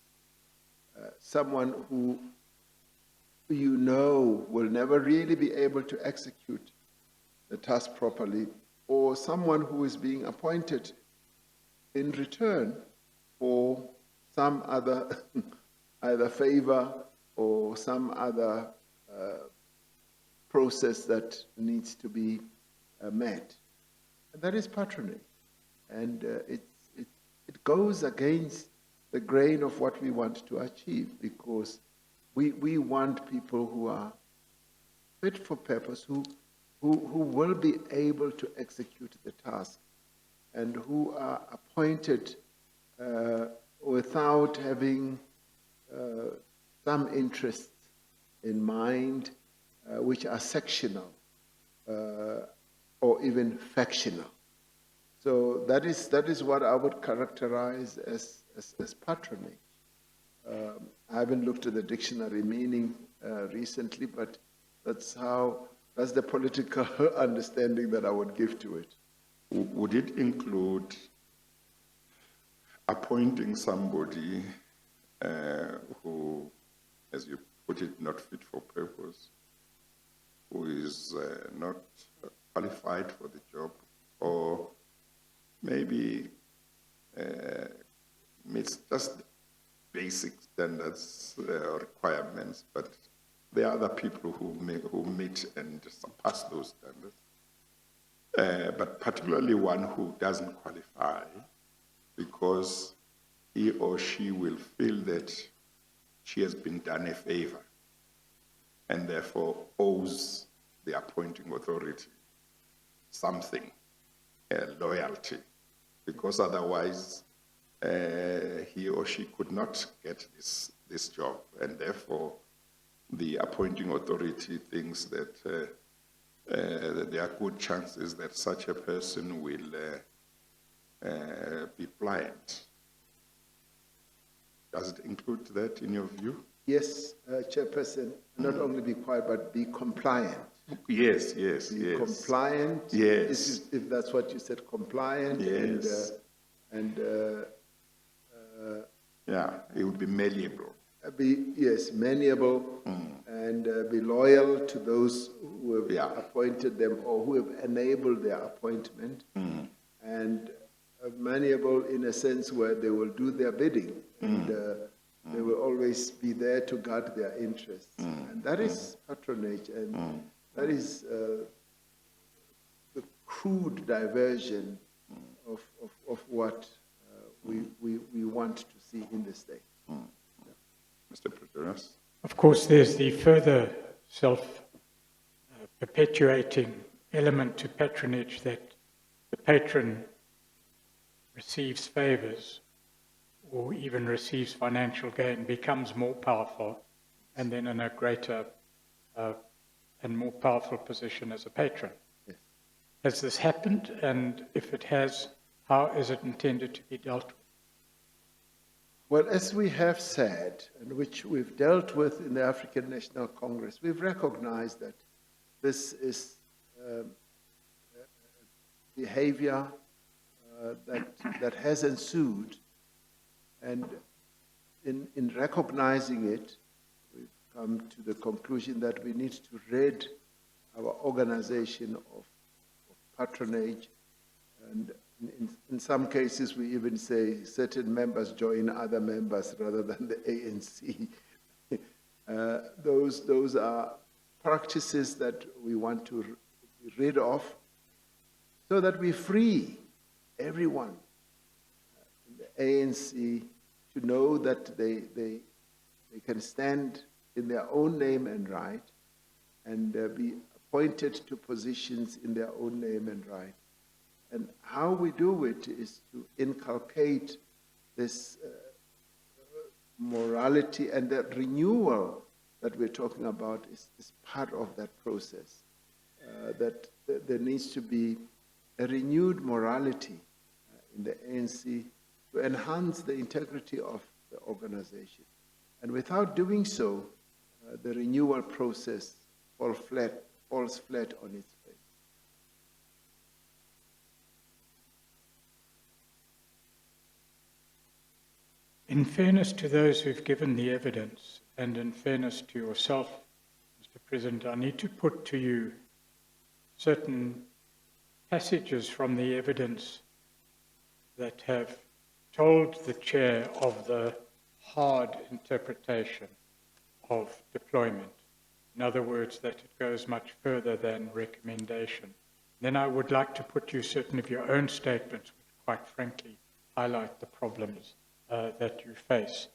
someone who you know will never really be able to execute the task properly, or someone who is being appointed in return for some other either favor or some other process that needs to be met. And that is patronage. And it goes against the grain of what we want to achieve, because we want people who are fit for purpose, who will be able to execute the task, and who are appointed without having some interests in mind which are sectional or even factional. So that is what I would characterize as patronage. I haven't looked at the dictionary meaning recently, but that's the political understanding that I would give to it. Would it include appointing somebody who, as you put it, not fit for purpose, who is not qualified for the job, or maybe meets just basic standards or requirements, but there are other people who meet and surpass those standards, but particularly one who doesn't qualify because he or she will feel that she has been done a favor and therefore owes the appointing authority something, loyalty, because otherwise he or she could not get this job, and therefore the appointing authority thinks that there are good chances that such a person will be pliant. Does it include that in your view? Yes, Chairperson, not only be quiet, but be compliant. Yes. Be compliant. Yes. If that's what you said, compliant. Yes. Yeah, it would be malleable. Be malleable, and be loyal to those who have appointed them or who have enabled their appointment, and malleable in a sense where they will do their bidding, and they will always be there to guard their interests. And that is patronage, and that is the crude diversion of what we want to see in the state. Mr. Pretorius? Of course, there's the further self-perpetuating element to patronage, that the patron receives favors or even receives financial gain, becomes more powerful, and then in a greater and more powerful position as a patron. Yes. Has this happened? And if it has, how is it intended to be dealt with? Well, as we have said, and which we've dealt with in the African National Congress, we've recognized that this is behavior that has ensued, and in recognizing it, we've come to the conclusion that we need to rid our organization of patronage, and in some cases we even say certain members join other members rather than the ANC. Those are practices that we want to be rid of, so that we free everyone in the ANC to know that they can stand in their own name and right, and be appointed to positions in their own name and right. And how we do it is to inculcate this morality, and that renewal that we're talking about is part of that process. That there needs to be a renewed morality in the ANC to enhance the integrity of the organization. And without doing so, the renewal process falls flat on its face. In fairness to those who've given the evidence, and in fairness to yourself, Mr. President, I need to put to you certain passages from the evidence that have told the chair of the hard interpretation of deployment. In other words, that it goes much further than recommendation. Then I would like to put you certain of your own statements, which quite frankly highlight the problems that you face,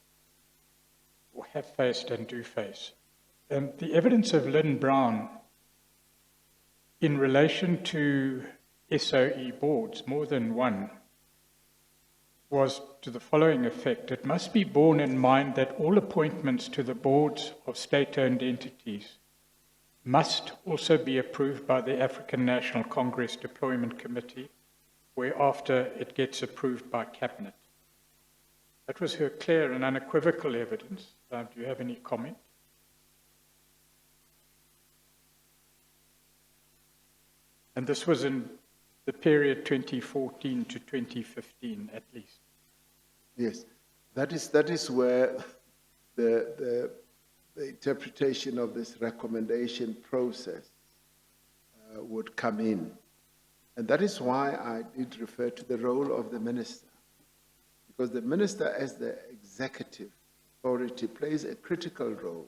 or have faced and do face. The evidence of Lynn Brown in relation to SOE boards, more than one, was to the following effect: it must be borne in mind that all appointments to the boards of state-owned entities must also be approved by the African National Congress Deployment Committee whereafter it gets approved by Cabinet. That was her clear and unequivocal evidence. Do you have any comment? And this was in the period 2014 to 2015, at least. Yes, that is where the interpretation of this recommendation process would come in. And that is why I did refer to the role of the minister. Because the minister, as the executive authority, plays a critical role.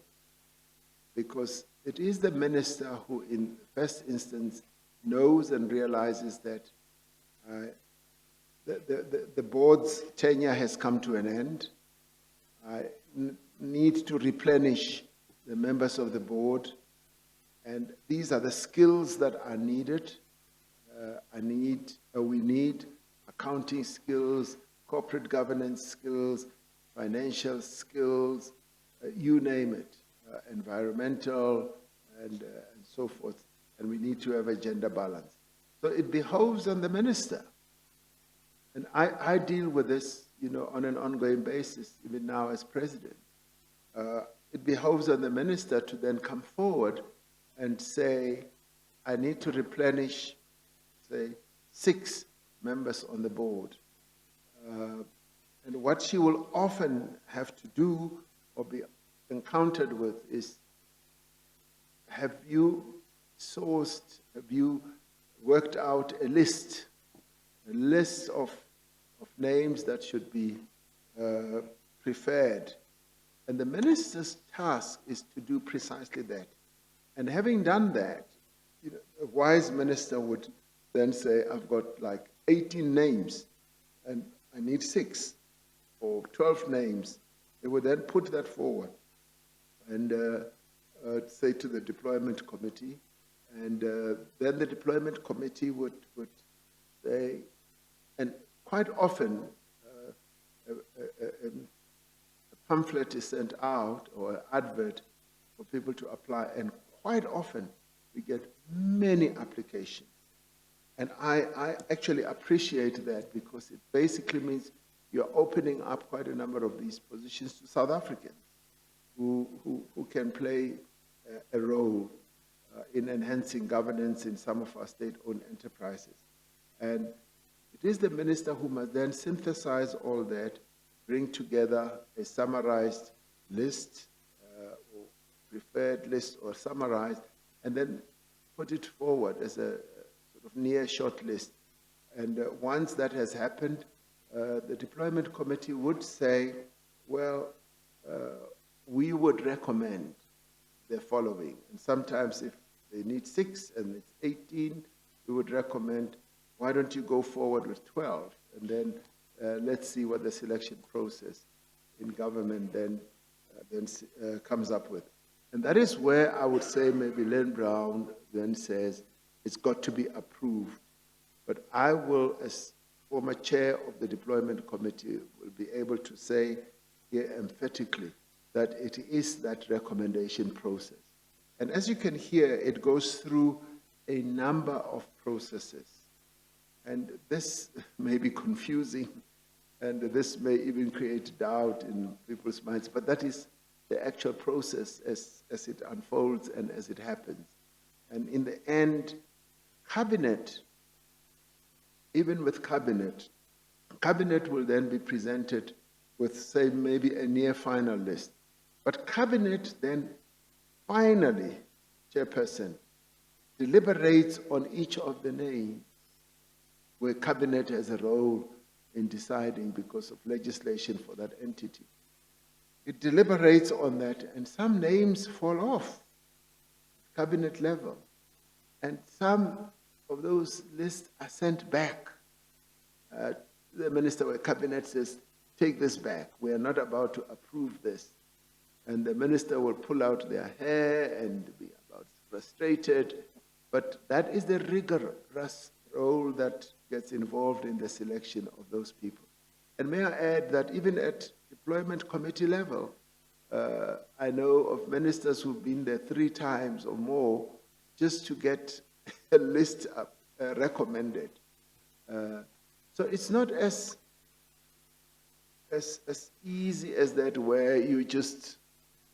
Because it is the minister who, in the first instance, knows and realizes that the board's tenure has come to an end. I need to replenish the members of the board, and these are the skills that are needed. We need accounting skills, corporate governance skills, financial skills, you name it, environmental, and so forth. And we need to have a gender balance. So it behoves on the minister. And I deal with this, on an ongoing basis, even now as president. It behoves on the minister to then come forward and say, I need to replenish, say, 6 members on the board. And what she will often have to do or be encountered with is, have you worked out a list of names that should be preferred? And the minister's task is to do precisely that. And having done that, a wise minister would then say, I've got like 18 names and I need 6 or 12 names. They would then put that forward and say to the deployment committee, and then the deployment committee would say, and quite often a pamphlet is sent out or an advert for people to apply, and quite often we get many applications. And I actually appreciate that, because it basically means you're opening up quite a number of these positions to South Africans who can play a role in enhancing governance in some of our state-owned enterprises. And it is the minister who must then synthesize all that, bring together a summarized list, or preferred list or summarized, and then put it forward as a sort of near short list. And once that has happened, the deployment committee would say, well, we would recommend the following. And sometimes if they need 6 and it's 18, we would recommend, why don't you go forward with 12? And then let's see what the selection process in government then comes up with. And that is where I would say maybe Len Brown then says it's got to be approved. But I will, as former chair of the deployment committee, will be able to say here emphatically that it is that recommendation process. And as you can hear, it goes through a number of processes. And this may be confusing, and this may even create doubt in people's minds, but that is the actual process as it unfolds and as it happens. And in the end, cabinet, even with cabinet will then be presented with, say, maybe a near final list. But cabinet then finally, chairperson, deliberates on each of the names, where cabinet has a role in deciding because of legislation for that entity. It deliberates on that, and some names fall off cabinet level, and some of those lists are sent back. The minister or cabinet says, take this back. We are not about to approve this. And the minister will pull out their hair and be about frustrated. But that is the rigorous role that gets involved in the selection of those people. And may I add that even at deployment committee level, I know of ministers who've been there 3 times or more just to get a list recommended. So it's not as easy as that, where you just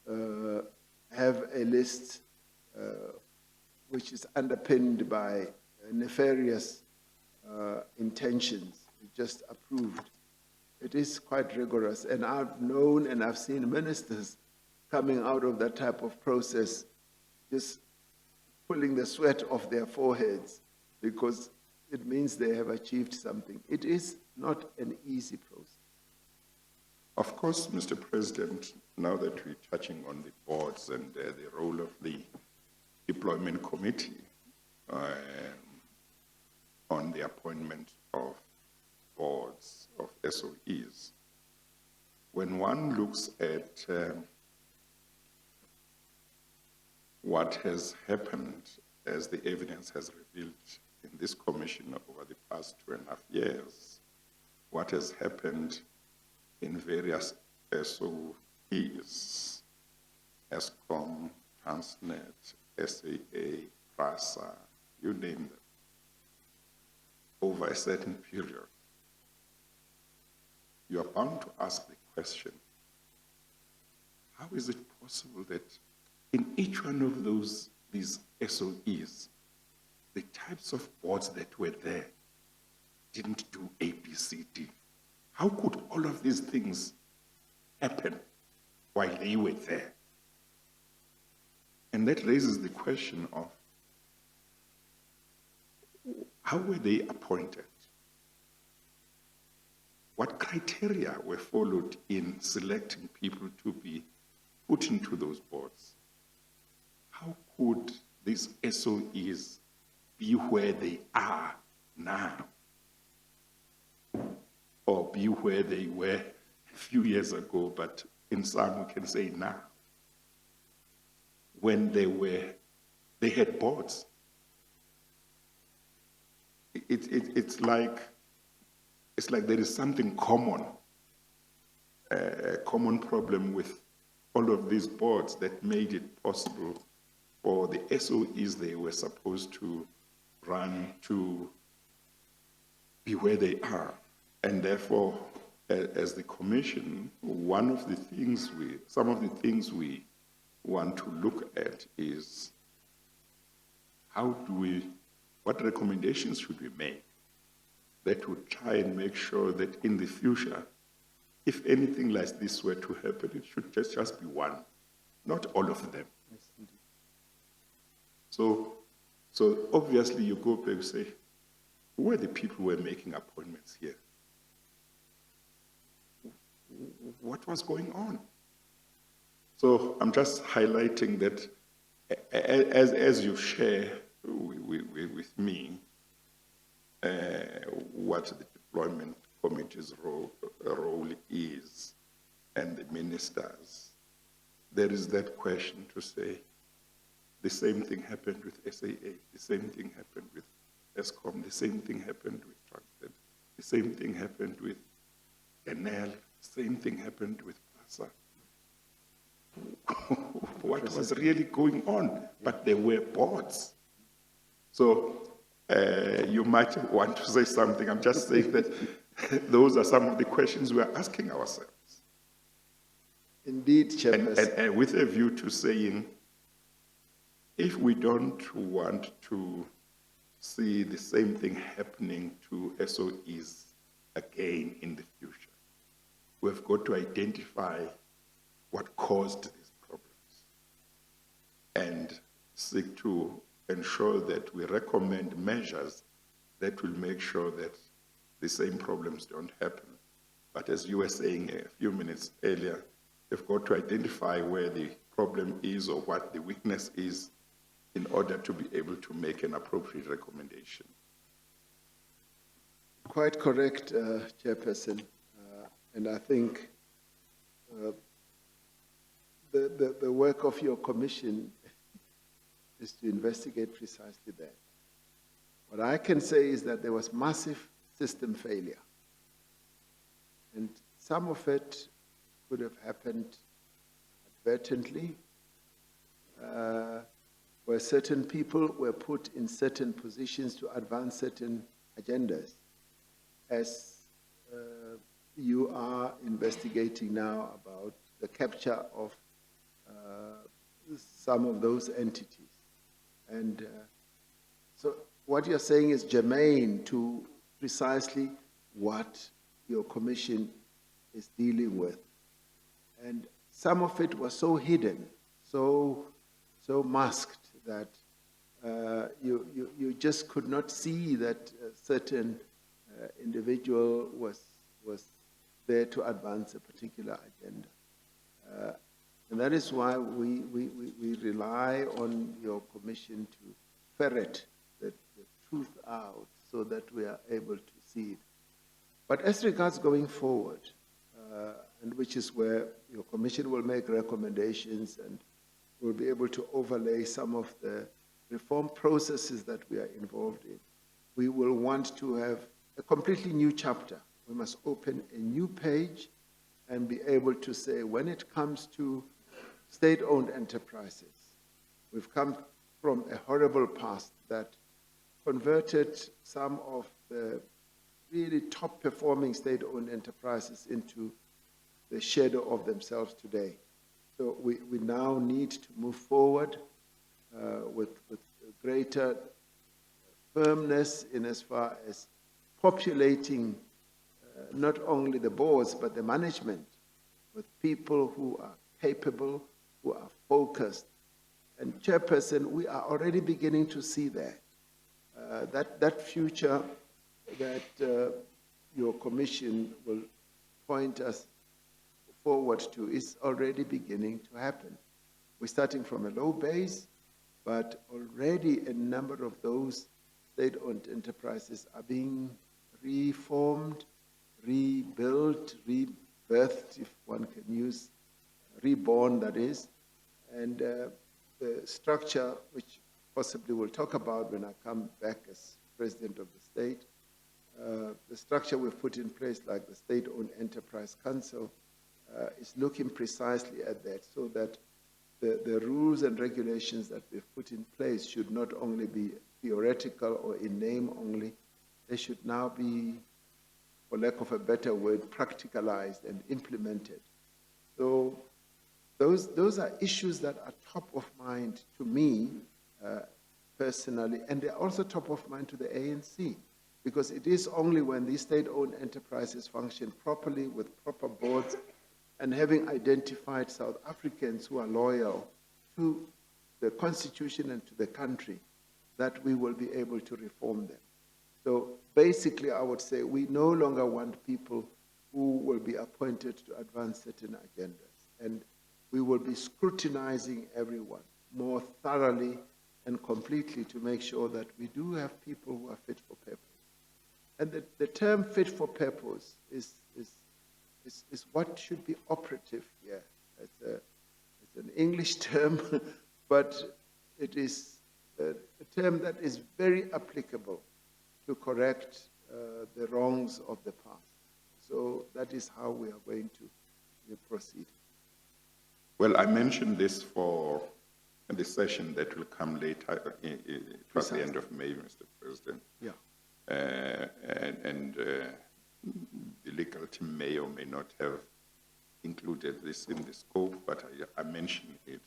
have a list which is underpinned by nefarious intentions, just approved. It is quite rigorous, and I've known and I've seen ministers coming out of that type of process just pulling the sweat off their foreheads, because it means they have achieved something. It is not an easy process. Of course, Mr. President, now that we're touching on the boards and the role of the deployment committee on the appointment of boards of SOEs, when one looks at what has happened, as the evidence has revealed in this commission over the past 2.5 years, what has happened in various SOEs, ESCOM, Transnet, SAA, PRASA, you name them, over a certain period, you are bound to ask the question, how is it possible that in each one of these SOEs, the types of boards that were there didn't do A, B, C, D? How could all of these things happen while they were there? And that raises the question of, how were they appointed? What criteria were followed in selecting people to be put into those boards? How could these SOEs be where they are now, or be where they were a few years ago, but in some we can say now, when they had boards? It's like there is something common, a common problem with all of these boards that made it possible for the SOEs they were supposed to run to be where they are. And therefore, as the Commission, some of the things we want to look at is what recommendations should we make that would try and make sure that in the future, if anything like this were to happen, it should just be one, not all of them. Yes, indeed. So obviously you go back and say, who were the people who were making appointments here? What was going on? So I'm just highlighting that as you share with me what the deployment committee's role is, and the ministers, there is that question to say, the same thing happened with SAA, the same thing happened with ESCOM, the same thing happened with Transnet, the same thing happened with Enel, the same thing happened with PRASA. What was really going on? But there were boards. So you might want to say something. I'm just saying that those are some of the questions we are asking ourselves. Indeed, Chairperson. And with a view to saying, if we don't want to see the same thing happening to SOEs again in the future, we've got to identify what caused these problems and seek to ensure that we recommend measures that will make sure that the same problems don't happen. But as you were saying a few minutes earlier, we've got to identify where the problem is or what the weakness is in order to be able to make an appropriate recommendation. Quite correct, Chairperson. And I think the work of your commission is to investigate precisely that. What I can say is that there was massive system failure. And some of it could have happened advertently, where certain people were put in certain positions to advance certain agendas. as you are investigating now about the capture of some of those entities. And so what you're saying is germane to precisely what your commission is dealing with. And some of it was so hidden, so masked that you just could not see that a certain individual was there to advance a particular agenda. And that is why we rely on your commission to ferret the truth out so that we are able to see it. But as regards going forward, and which is where your commission will make recommendations and will be able to overlay some of the reform processes that we are involved in, we will want to have a completely new chapter. We must open a new page and be able to say, when it comes to state-owned enterprises, we've come from a horrible past that converted some of the really top-performing state-owned enterprises into the shadow of themselves today. So we now need to move forward with greater firmness in as far as populating not only the boards but the management with people who are capable, who are focused. And Chairperson, we are already beginning to see that. That future that your commission will point us forward to is already beginning to happen. We're starting from a low base, but already a number of those state-owned enterprises are being reformed, rebuilt, rebirthed, if one can use, reborn, that is. And the structure, which possibly we'll talk about when I come back as President of the state, the structure we've put in place, like the State-Owned Enterprise Council, is looking precisely at that, so that the rules and regulations that we've put in place should not only be theoretical or in name only, they should now be, for lack of a better word, practicalized and implemented. So those are issues that are top of mind to me personally, and they're also top of mind to the ANC, because it is only when these state-owned enterprises function properly with proper boards and having identified South Africans who are loyal to the Constitution and to the country that we will be able to reform them. So basically, I would say we no longer want people who will be appointed to advance certain agendas. And we will be scrutinizing everyone more thoroughly and completely to make sure that we do have people who are fit for purpose. And the term fit for purpose is what should be operative here. It's an English term, but it is a term that is very applicable to correct the wrongs of the past. So that is how we are going to proceed. Well, I mentioned this for the session that will come later, towards the end of May, Mr. President. Yeah. And the legal team may or may not have included this in the scope, but I mentioned it.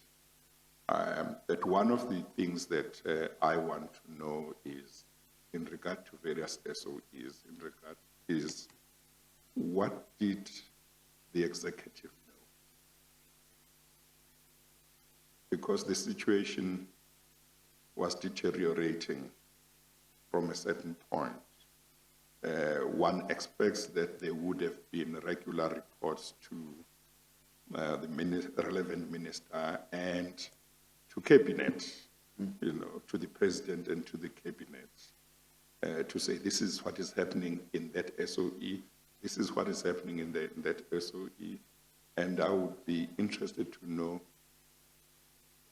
That one of the things that I want to know is, in regard to various SOEs, is what did the executive know? Because the situation was deteriorating from a certain point. One expects that there would have been regular reports to the relevant minister and to cabinet, to the president and to the cabinet, to say this is what is happening in that SOE, this is what is happening in that SOE. And I would be interested to know,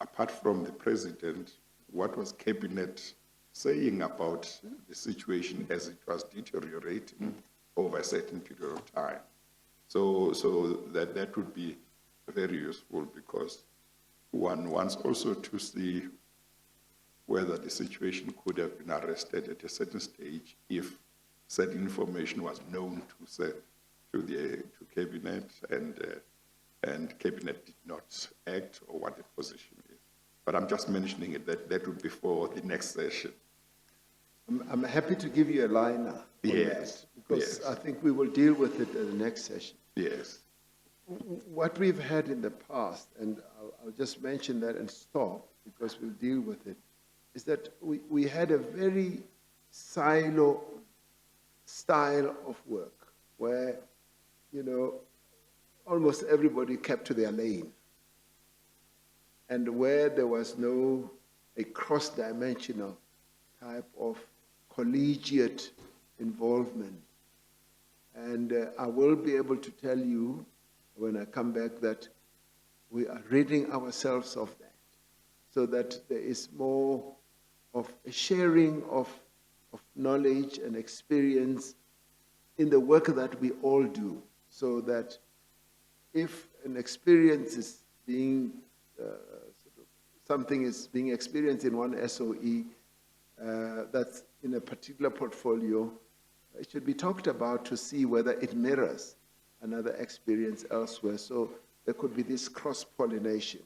apart from the president, what was cabinet saying about the situation as it was deteriorating over a certain period of time. So that would be very useful, because one wants also to see whether the situation could have been arrested at a certain stage if said information was known to cabinet, and cabinet did not act or what the position is. But I'm just mentioning it, that would be for the next session. I'm happy to give you a liner on Yes, that, because yes. I think we will deal with it at the next session. Yes. What we've had in the past, and I'll just mention that and stop because we'll deal with it, is that we had a very silo style of work where, almost everybody kept to their lane. And where there was a cross-dimensional type of collegiate involvement. And I will be able to tell you when I come back that we are ridding ourselves of that, so that there is more of a sharing of knowledge and experience in the work that we all do, so that if an experience is being, something is being experienced in one SOE that's in a particular portfolio, it should be talked about to see whether it mirrors another experience elsewhere. So there could be this cross-pollination.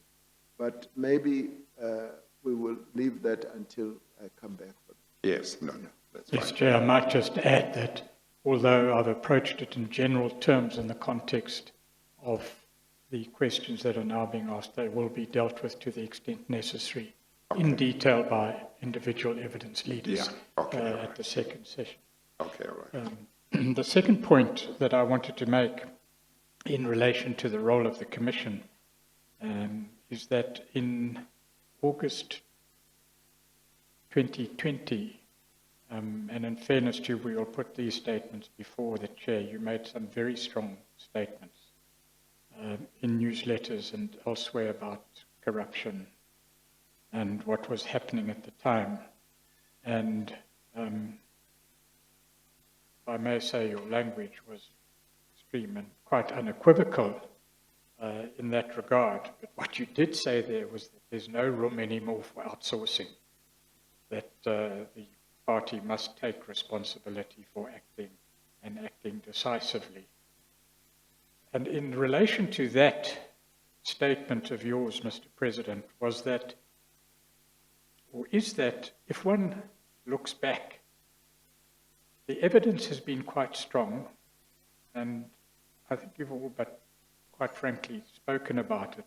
But maybe we will leave that until I come back. Yes, no, that's Yes, fine. Chair, I might just add that although I've approached it in general terms in the context of the questions that are now being asked, they will be dealt with to the extent necessary in detail by individual evidence leaders at the second session. Okay, all right. The second point that I wanted to make in relation to the role of the Commission is that in August 2020, and in fairness to you, we will put these statements before the Chair, you made some very strong statements in newsletters and elsewhere about corruption and what was happening at the time. And I may say your language was extreme and quite unequivocal in that regard. But what you did say there was that there's no room anymore for outsourcing, that the party must take responsibility for acting and acting decisively. And in relation to that statement of yours, Mr. President, was that, or is that, if one looks back, the evidence has been quite strong, and I think you've all but quite frankly spoken about it,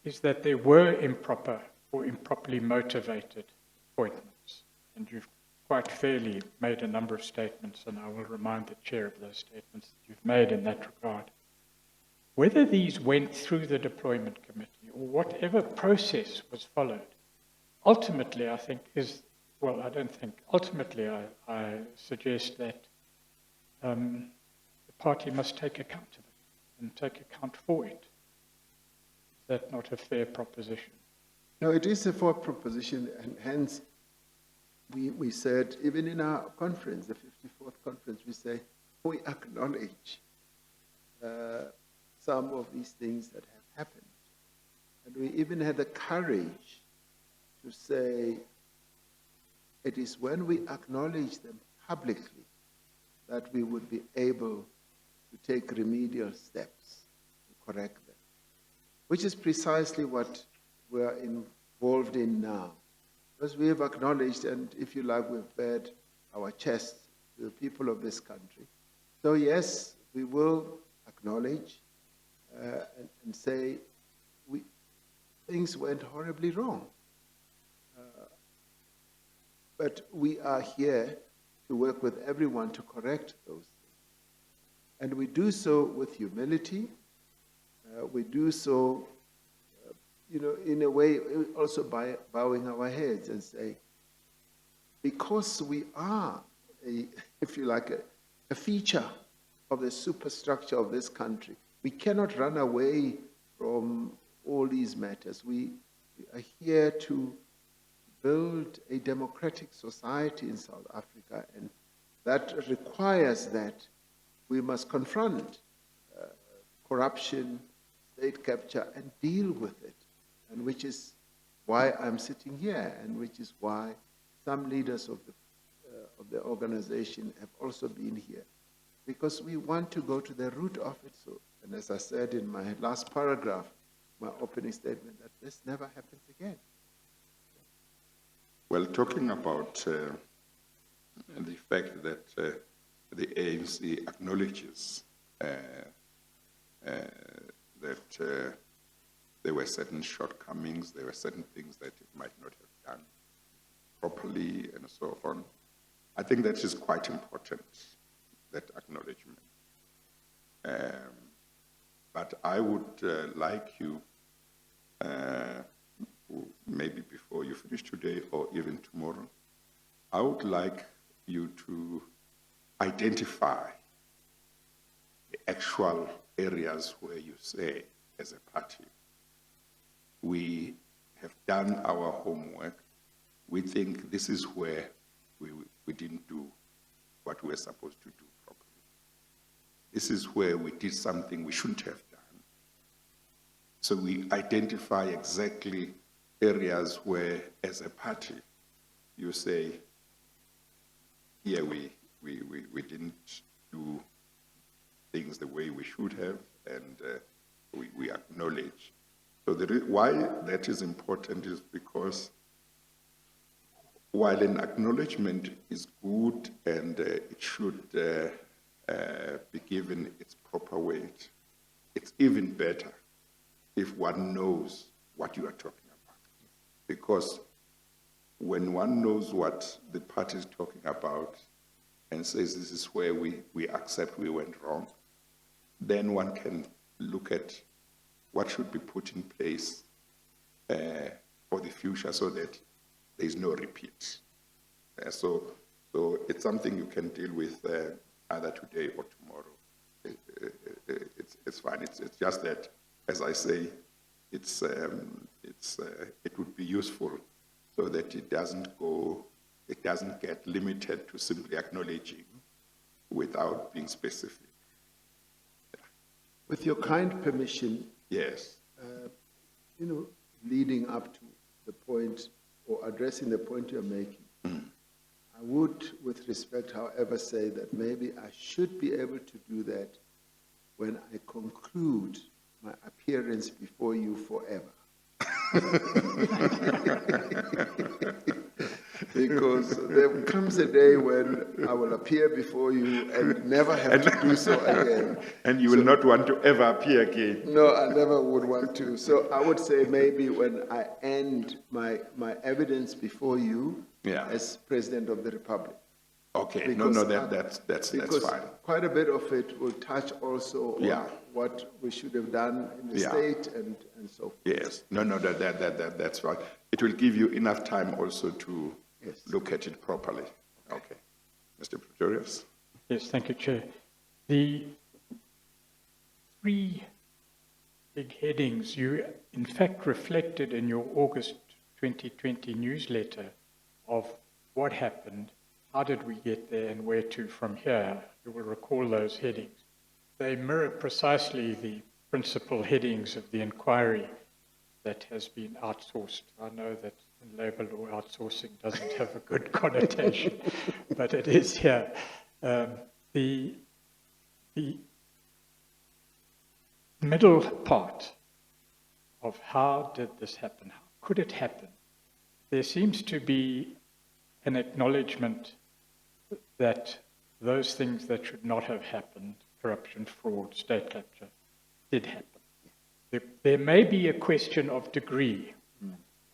is that there were improper or improperly motivated appointments. And you've quite fairly made a number of statements, and I will remind the Chair of those statements that you've made in that regard. Whether these went through the deployment committee or whatever process was followed, ultimately I think is, well, I don't think, ultimately I suggest that the party must take account of it and take account for it. Is that not a fair proposition? No, it is a fair proposition, and hence we said, even in our conference, the 54th conference, we say, we acknowledge some of these things that have happened. And we even had the courage to say, it is when we acknowledge them publicly that we would be able to take remedial steps to correct them, which is precisely what we are involved in now. Because we have acknowledged, and if you like, we've bared our chests to the people of this country. So yes, we will acknowledge and say things went horribly wrong. But we are here to work with everyone to correct those things. And we do so with humility. We do so in a way, also by bowing our heads and say, because we are, if you like, a feature of the superstructure of this country, we cannot run away from all these matters. We are here to build a democratic society in South Africa, and that requires that we must confront corruption, state capture, and deal with it. And which is why I'm sitting here, and which is why some leaders of of the organization have also been here, because we want to go to the root of it. So, and as I said in my last paragraph, my opening statement, that this never happens again. Well, talking about the fact that the ANC acknowledges that there were certain shortcomings, there were certain things that it might not have done properly and so on. I think that is quite important, that acknowledgement. But I would like you, maybe before you finish today or even tomorrow, I would like you to identify the actual areas where you say, as a party, we have done our homework. We think this is where we didn't do what we were supposed to do properly. This is where we did something we shouldn't have done. So we identify exactly areas where, as a party, you say, here we didn't do things the way we should have, and we acknowledge. So why that is important is because while an acknowledgement is good and it should be given its proper weight, it's even better if one knows what you are talking about. Because when one knows what the party is talking about and says this is where we accept we went wrong, then one can look at what should be put in place for the future so that there is no repeat. So it's something you can deal with either today or tomorrow. It's fine. It's just that, as I say, it would be useful so that it doesn't get limited to simply acknowledging without being specific. With your kind permission, Yes. Leading up to the point or addressing the point you're making, I would, with respect, however, say that maybe I should be able to do that when I conclude my appearance before you forever. Because there comes a day when I will appear before you and never have to do so again. And you will not want to ever appear again. No, I never would want to. So I would say maybe when I end my evidence before you as President of the Republic. Okay, Because that's because fine. quite a bit of it will touch also on what we should have done in the state and so forth. Yes, that's fine. It will give you enough time also to look at it properly. Okay. Mr. Pretorius? Yes, thank you, Chair. The three big headings you, in fact, reflected in your August 2020 newsletter of what happened, how did we get there, and where to from here. You will recall those headings. They mirror precisely the principal headings of the inquiry that has been outsourced. I know that in labour law, outsourcing doesn't have a good connotation, but it is here. The middle part of how did this happen, how could it happen, there seems to be an acknowledgement that those things that should not have happened, corruption, fraud, state capture, did happen. There may be a question of degree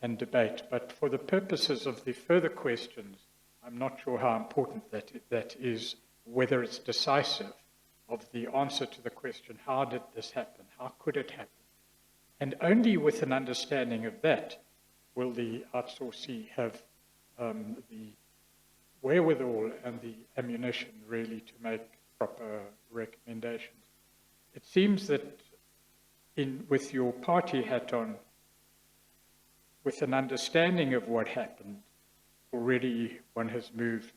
and debate, but for the purposes of the further questions, I'm not sure how important that is, whether it's decisive of the answer to the question, how did this happen? How could it happen? And only with an understanding of that will the outsourcee have the wherewithal and the ammunition really to make proper recommendations. It seems that with your party hat on, with an understanding of what happened, already one has moved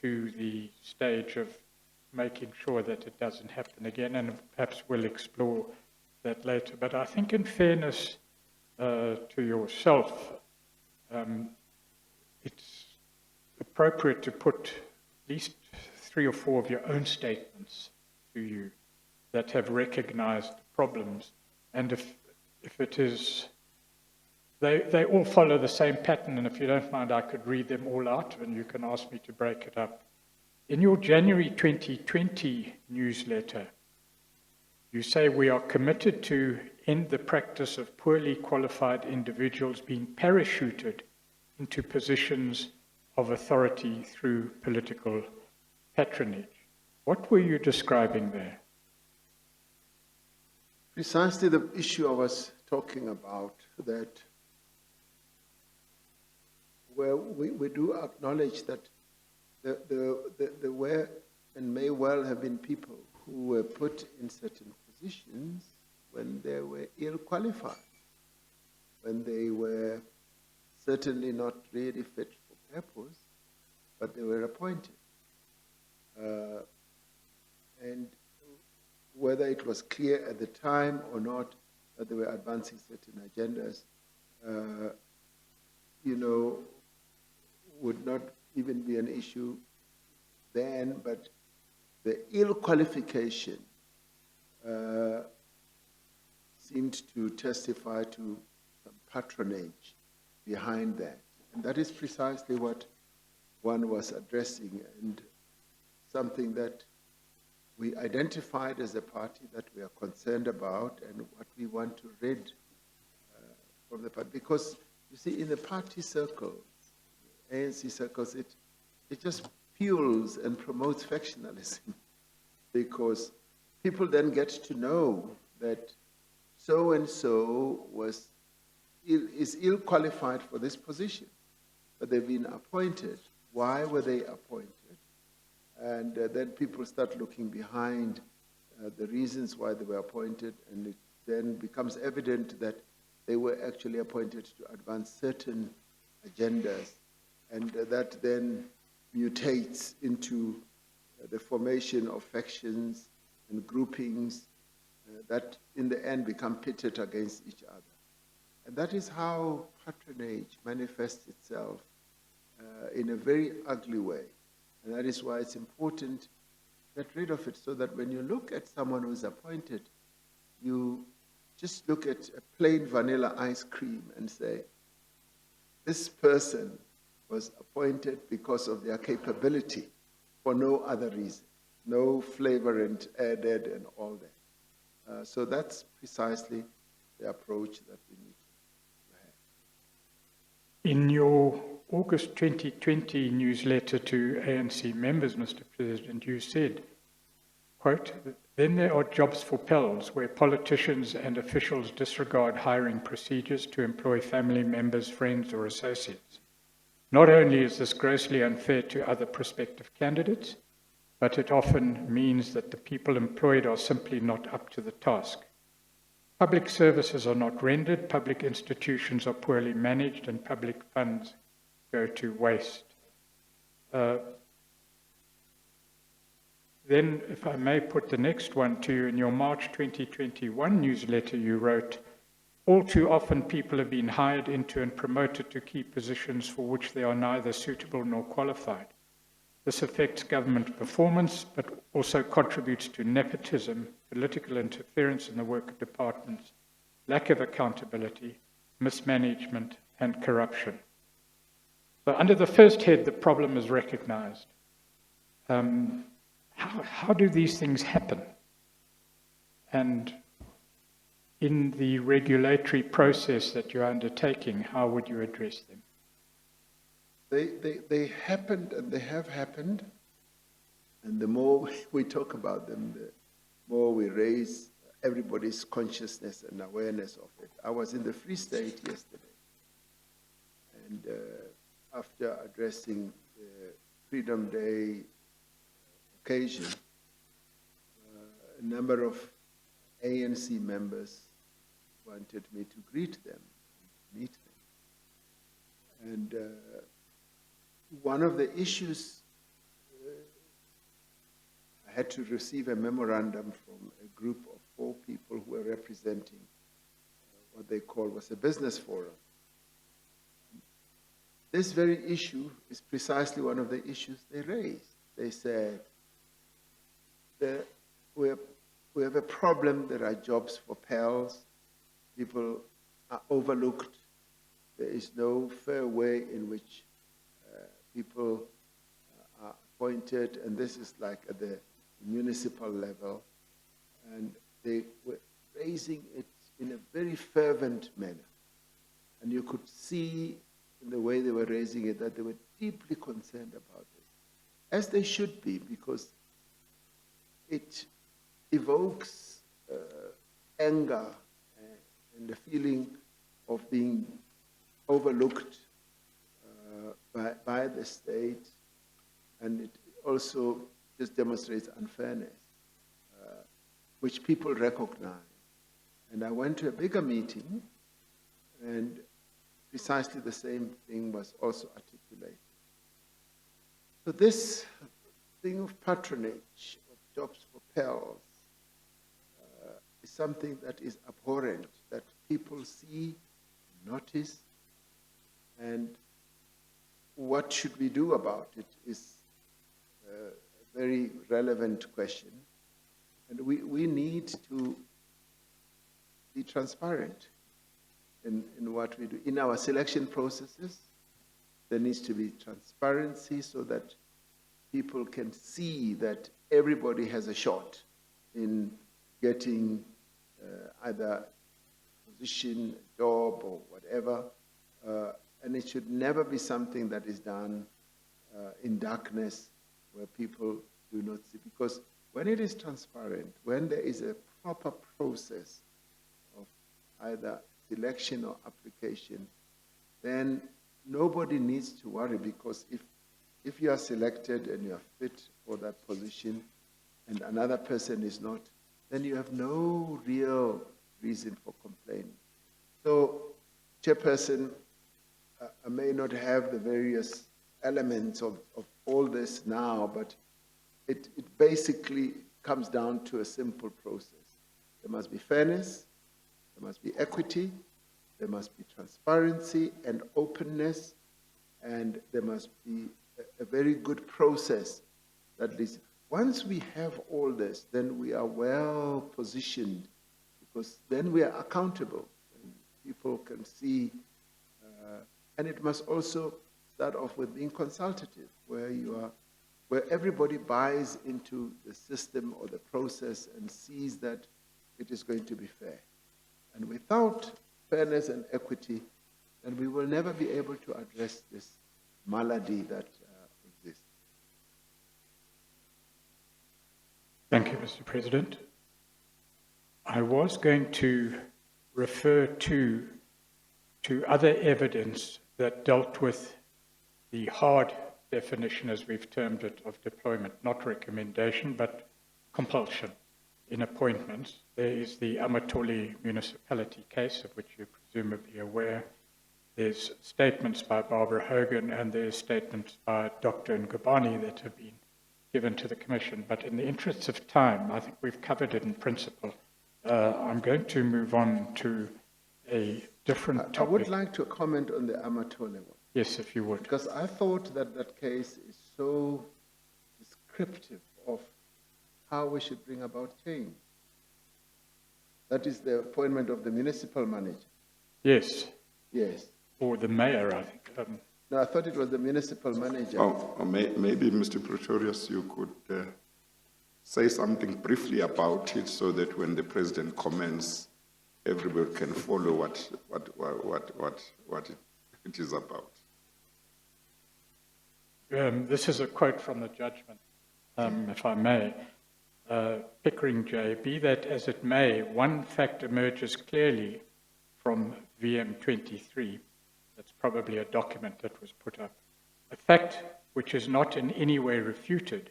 to the stage of making sure that it doesn't happen again, and perhaps we'll explore that later. But I think in fairness to yourself, it's appropriate to put least 3 or 4 of your own statements to you that have recognized problems. And if it is, they all follow the same pattern, and if you don't mind, I could read them all out, and you can ask me to break it up. In your January 2020 newsletter, you say we are committed to end the practice of poorly qualified individuals being parachuted into positions of authority through political patronage. What were you describing there? Precisely the issue I was talking about, that where we do acknowledge that there were and may well have been people who were put in certain positions when they were ill qualified, when they were certainly not really fit for purpose, but they were appointed. And whether it was clear at the time or not that they were advancing certain agendas, would not even be an issue then, but the ill qualification seemed to testify to some patronage behind that. And that is precisely what one was addressing, and something that we identified as a party that we are concerned about and what we want to rid from the party. Because, you see, in the party circles, ANC circles, it just fuels and promotes factionalism, because people then get to know that so-and-so is ill qualified for this position, but they've been appointed. Why were they appointed? And then people start looking behind the reasons why they were appointed, and it then becomes evident that they were actually appointed to advance certain agendas, and that then mutates into the formation of factions and groupings that in the end become pitted against each other. And that is how patronage manifests itself in a very ugly way. And that is why it's important to get rid of it, so that when you look at someone who's appointed, you just look at a plain vanilla ice cream and say, this person was appointed because of their capability, for no other reason, no flavor and added and all that. So that's precisely the approach that we need to have. In your August 2020 newsletter to ANC members, Mr. President, you said, quote, then there are jobs for pals where politicians and officials disregard hiring procedures to employ family members, friends, or associates. Not only is this grossly unfair to other prospective candidates, but it often means that the people employed are simply not up to the task. Public services are not rendered, public institutions are poorly managed, and public funds go to waste. Then, if I may put the next one to you, in your March 2021 newsletter you wrote, all too often people have been hired into and promoted to key positions for which they are neither suitable nor qualified. This affects government performance, but also contributes to nepotism, political interference in the work of departments, lack of accountability, mismanagement, and corruption. So under the first head, the problem is recognized. How do these things happen? And in the regulatory process that you're undertaking, how would you address them? They happened, and they have happened, and the more we talk about them, the more we raise everybody's consciousness and awareness of it. I was in the Free State yesterday, and after addressing the Freedom Day occasion, a number of ANC members wanted me to greet them, meet them. And one of the issues, I had to receive a memorandum from a group of 4 people who were representing what they call was a business forum. This very issue is precisely one of the issues they raised. they said, we have a problem, there are jobs for pals, people are overlooked, there is no fair way in which people are appointed, and this is like at the municipal level, and they were raising it in a very fervent manner. And you could see in the way they were raising it that they were deeply concerned about it, as they should be, because it evokes anger and the feeling of being overlooked by the state, and it also just demonstrates unfairness, which people recognize. And I went to a bigger meeting, and precisely the same thing was also articulated. So this thing of patronage, of jobs for pals, is something that is abhorrent, that people see, notice, and what should we do about it is a very relevant question. And we need to be transparent in what we do. In our selection processes, there needs to be transparency so that people can see that everybody has a shot in getting either position, job, or whatever. And it should never be something that is done in darkness where people do not see. Because when it is transparent, when there is a proper process of either selection or application, then nobody needs to worry, because if you are selected and you are fit for that position and another person is not, then you have no real reason for complaining. So, Chairperson, I may not have the various elements of all this now, but it basically comes down to a simple process. There must be fairness, there must be equity, there must be transparency and openness, and there must be a very good process that leads. Once we have all this, then we are well positioned, because then we are accountable, and people can see. And it must also start off with being consultative, where everybody buys into the system or the process and sees that it is going to be fair. And without fairness and equity, then we will never be able to address this malady that exists. Thank you, Mr. President. I was going to refer to other evidence that dealt with the hard definition, as we've termed it, of deployment, not recommendation, but compulsion in appointments. There is the Amatoli municipality case, of which you're presumably aware. There's statements by Barbara Hogan, and there's statements by Dr. Ngubane that have been given to the Commission. But in the interests of time, I think we've covered it in principle. I'm going to move on to a different topic. I would like to comment on the Amatole one. Yes, if you would. Because I thought that case is so descriptive of how we should bring about change. That is the appointment of the municipal manager. Yes. Yes. Or the mayor, I think. No, I thought it was the municipal manager. Maybe, Mr. Pretorius, you could say something briefly about it so that when the president comments, everybody can follow what it is about. This is a quote from the judgment, if I may. Pickering J, be that as it may, one fact emerges clearly from VM 23. That's probably a document that was put up. A fact which is not in any way refuted,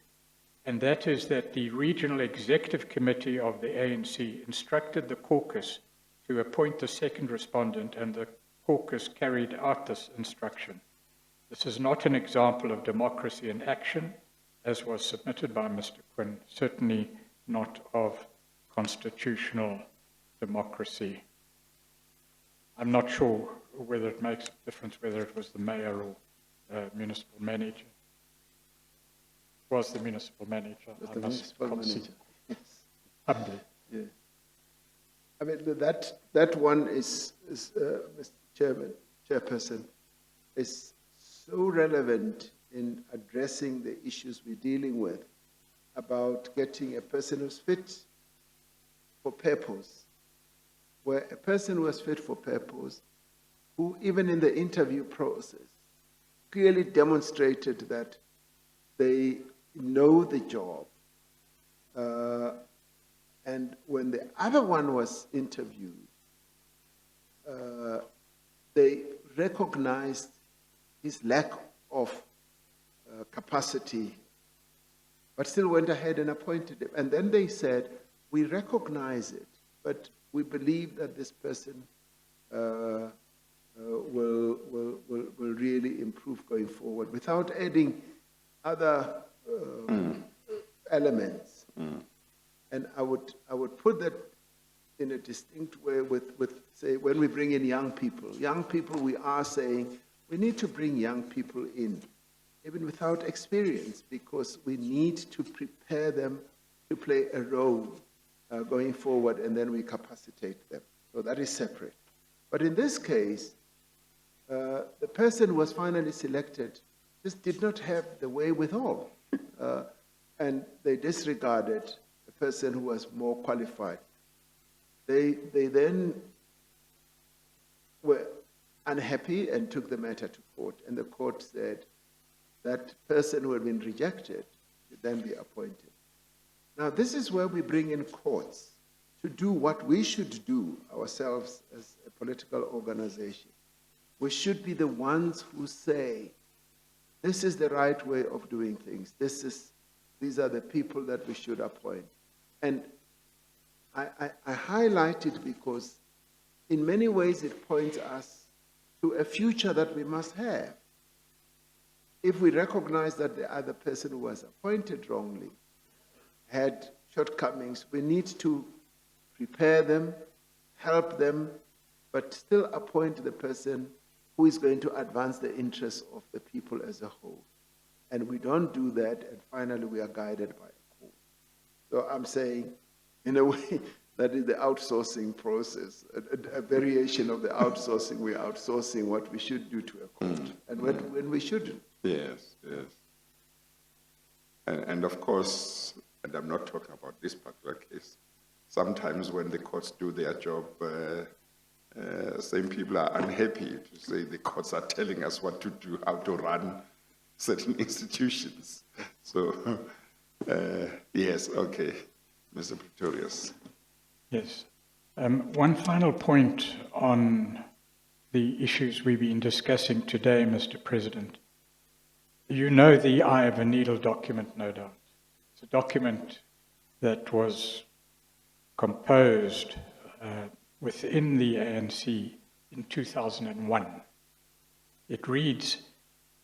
and that is that the Regional Executive Committee of the ANC instructed the caucus to appoint the second respondent, and the caucus carried out this instruction. This is not an example of democracy in action, as was submitted by Mr. Quinn, certainly not of constitutional democracy. I'm not sure whether it makes a difference whether it was the mayor or municipal manager. was the municipal manager. Was I the must municipal concede manager. Yes. humbly. Yeah. I mean, that one is Mr. Chairperson, is so relevant in addressing the issues we're dealing with about getting a person who's fit for purpose, where a person who is fit for purpose, who even in the interview process clearly demonstrated that they know the job. And when the other one was interviewed, they recognized his lack of capacity, but still went ahead and appointed him. And then they said, we recognize it, but we believe that this person will really improve going forward, without adding other elements. And I would put that in a distinct way with say, when we bring in young people, we are saying we need to bring young people in, even without experience, because we need to prepare them to play a role going forward, and then we capacitate them. So that is separate. But in this case, the person who was finally selected just did not have the wherewithal, and they disregarded the person who was more qualified. They then were unhappy and took the matter to court, and the court said that person who had been rejected should then be appointed. Now, this is where we bring in courts to do what we should do ourselves as a political organization. We should be the ones who say, this is the right way of doing things. These are the people that we should appoint. And I highlight it because in many ways it points us to a future that we must have. If we recognize that the other person who was appointed wrongly had shortcomings, we need to prepare them, help them, but still appoint the person who is going to advance the interests of the people as a whole. And we don't do that, and finally we are guided by a court. So I'm saying, in a way, that is the outsourcing process, a variation of the outsourcing. We're outsourcing what we should do to a court, and when we shouldn't. Yes, yes. And of course, and I'm not talking about this particular case, sometimes when the courts do their job, same people are unhappy to say the courts are telling us what to do, how to run certain institutions. So, yes, okay. Mr. Pretorius. Yes. One final point on the issues we've been discussing today, Mr. President. You know the Eye of a Needle document, no doubt. It's a document that was composed within the ANC in 2001. It reads,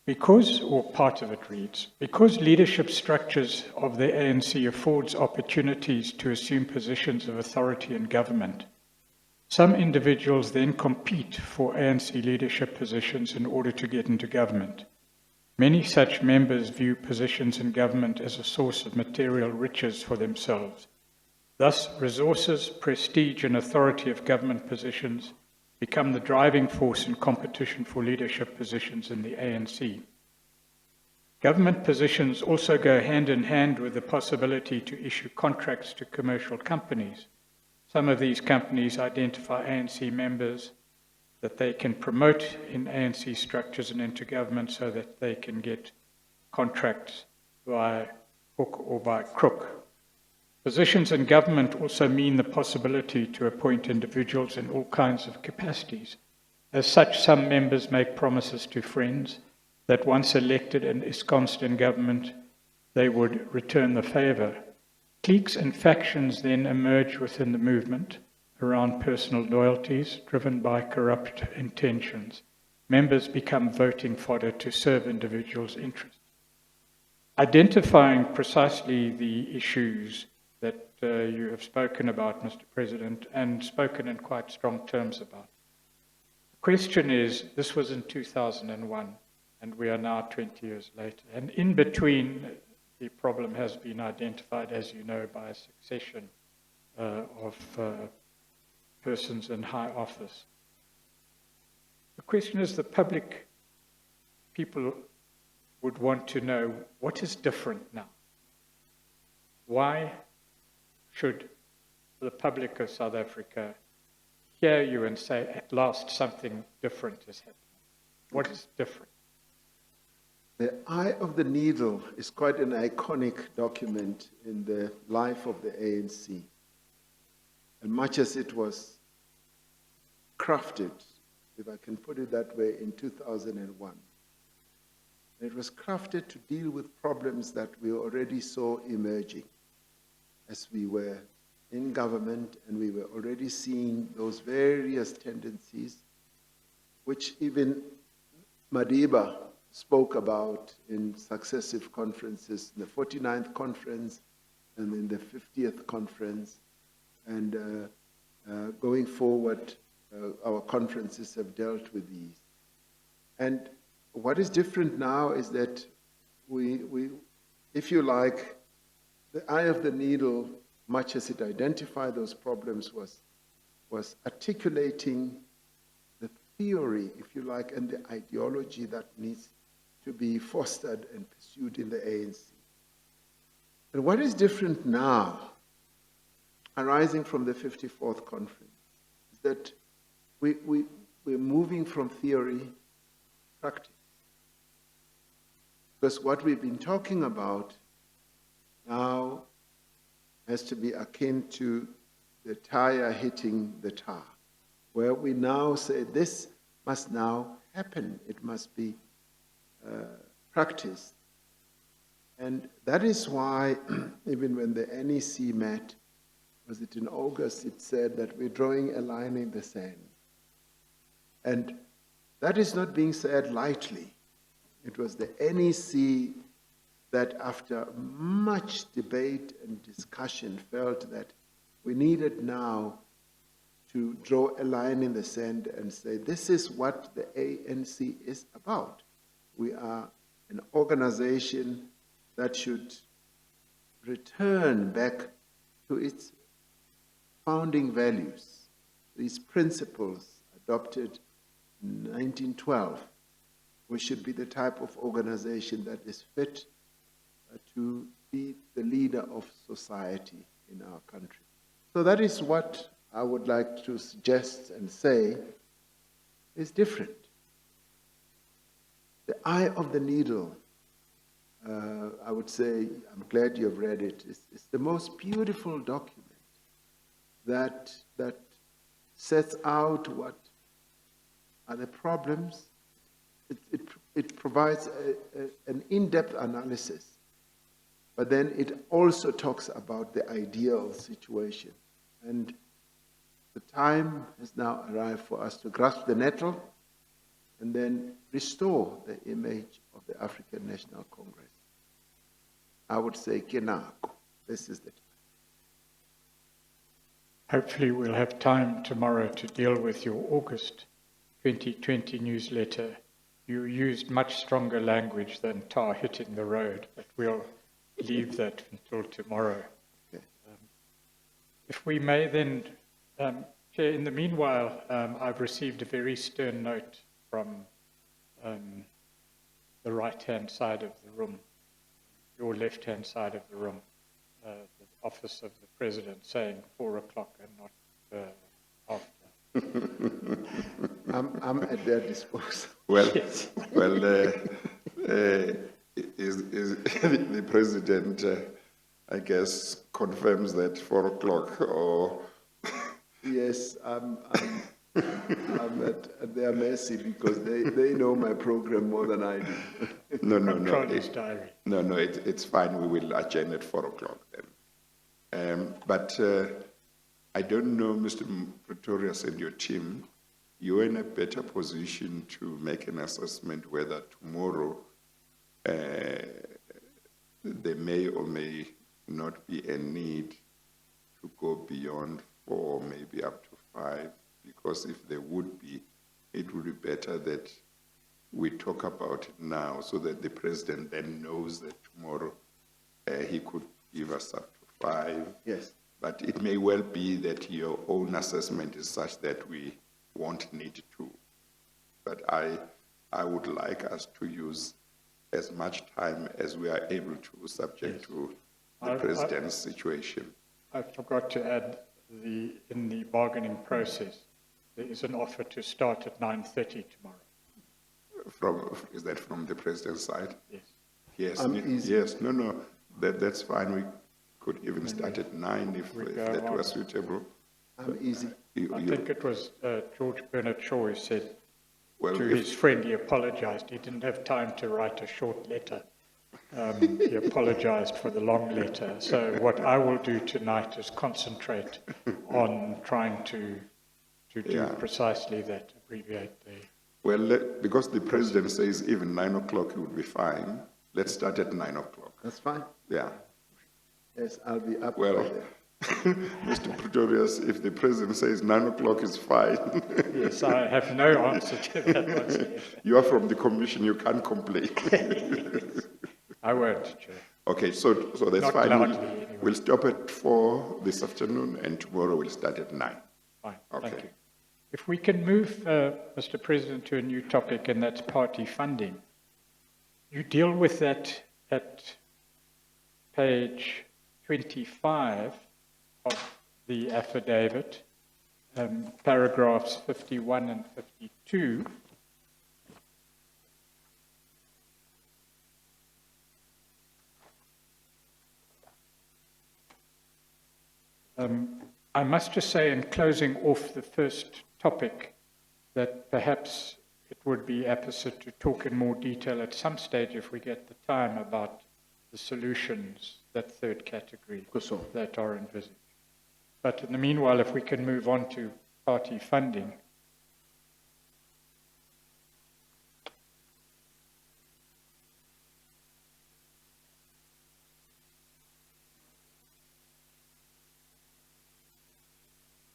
because leadership structures of the ANC affords opportunities to assume positions of authority in government, some individuals then compete for ANC leadership positions in order to get into government. Many such members view positions in government as a source of material riches for themselves. Thus, resources, prestige, and authority of government positions become the driving force in competition for leadership positions in the ANC. Government positions also go hand in hand with the possibility to issue contracts to commercial companies. Some of these companies identify ANC members that they can promote in ANC structures and into government so that they can get contracts by hook or by crook. Positions in government also mean the possibility to appoint individuals in all kinds of capacities. As such, some members make promises to friends that once elected and ensconced in government, they would return the favor. Cliques and factions then emerge within the movement around personal loyalties driven by corrupt intentions. Members become voting fodder to serve individuals' interests. Identifying precisely the issues that you have spoken about, Mr. President, and spoken in quite strong terms about. The question is, this was in 2001, and we are now 20 years later. And in between the problem has been identified, as you know, by a succession of persons in high office. The question is, the public, people would want to know what is different now. Why should the public of South Africa hear you and say, at last something different is happening? What is different? The Eye of the Needle is quite an iconic document in the life of the ANC. And much as it was crafted, if I can put it that way, in 2001, it was crafted to deal with problems that we already saw emerging as we were in government, and we were already seeing those various tendencies, which even Madiba spoke about in successive conferences, the 49th conference and in the 50th conference. And going forward, our conferences have dealt with these. And what is different now is that we, if you like, the Eye of the Needle, much as it identified those problems, was articulating the theory, if you like, and the ideology that needs to be fostered and pursued in the ANC. And what is different now, arising from the 54th conference, is that we're moving from theory to practice. Because what we've been talking about now has to be akin to the tire hitting the tar, where we now say this must now happen. It must be practiced. And that is why, even when the NEC met, was it in August, it said that we're drawing a line in the sand. And that is not being said lightly. It was the NEC that, after much debate and discussion, felt that we needed now to draw a line in the sand and say, this is what the ANC is about. We are an organization that should return back to its founding values, these principles adopted in 1912. We should be the type of organization that is fit to be the leader of society in our country. So that is what I would like to suggest and say is different. The Eye of the Needle, I would say, I'm glad you have read it, it's the most beautiful document that sets out what are the problems. It provides an in-depth analysis, but then it also talks about the ideal situation. And the time has now arrived for us to grasp the nettle and then restore the image of the African National Congress. I would say, Kenako, this is the time. Hopefully we'll have time tomorrow to deal with your August 2020 newsletter. You used much stronger language than tar hitting the road, but we'll leave that until tomorrow. Okay. If we may then, Chair, in the meanwhile, I've received a very stern note from the right-hand side of the room, your left-hand side of the room, the office of the President, saying 4 o'clock and not after. I'm at their disposal. Well, Yes. is the President, I guess, confirms that 4 o'clock, or? Yes, I'm at their mercy because they know my program more than I do. No. Control his diary. No, it's fine. We will adjourn at 4 o'clock then. But I don't know, Mr. Pretorius and your team, you're in a better position to make an assessment whether tomorrow there may or may not be a need to go beyond 4, maybe up to 5, because if there would be, it would be better that we talk about it now so that the President then knows that tomorrow he could give us up to 5. Yes. But it may well be that your own assessment is such that we won't need to. But I would like us to use as much time as we are able to, subject to the President's situation. I forgot to add, in the bargaining process, there is an offer to start at 9:30 tomorrow. Is that from the President's side? Yes. Yes, yes, no, that's fine. We could even start at 9 if that was suitable. I'm easy. I think it was George Bernard Shaw who said Well, to his friend, he apologized. He didn't have time to write a short letter. He apologized for the long letter. So what I will do tonight is concentrate on trying to do precisely that, abbreviate the... Well, because the President says even 9 o'clock would be fine, let's start at 9 o'clock. That's fine. Yeah. Yes, I'll be up Well, by then. Mr. Pretorius, if the President says 9 o'clock is fine, Yes, I have no answer to that whatsoever. you are from the Commission, you can't complain. I won't, Chair. Okay, so that's Not fine. loudly, anyway. We'll stop at 4 this afternoon, and tomorrow we'll start at 9. Fine, Okay. thank you. If we can move, Mr. President, to a new topic, and that's party funding. You deal with that at page 25 of the affidavit, paragraphs 51 and 52. I must just say, in closing off the first topic, that perhaps it would be apposite to talk in more detail at some stage, if we get the time, about the solutions, that third category, that are envisaged. But in the meanwhile, if we can move on to party funding.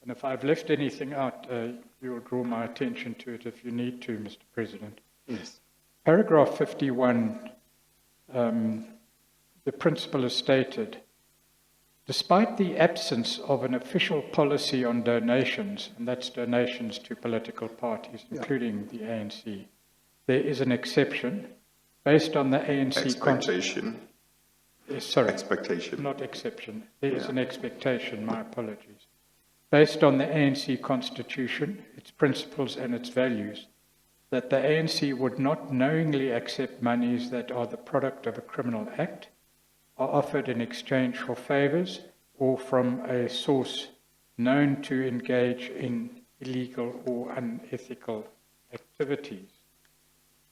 And if I've left anything out, you'll draw my attention to it if you need to, Mr. President. Yes. Paragraph 51, the principle is stated, despite the absence of an official policy on donations, and that's donations to political parties, including the ANC, there is an exception based on the ANC... Expectation. Sorry. Expectation. Not exception. There is an expectation, my apologies. Based on the ANC constitution, its principles and its values, that the ANC would not knowingly accept monies that are the product of a criminal act, are offered in exchange for favors, or from a source known to engage in illegal or unethical activities.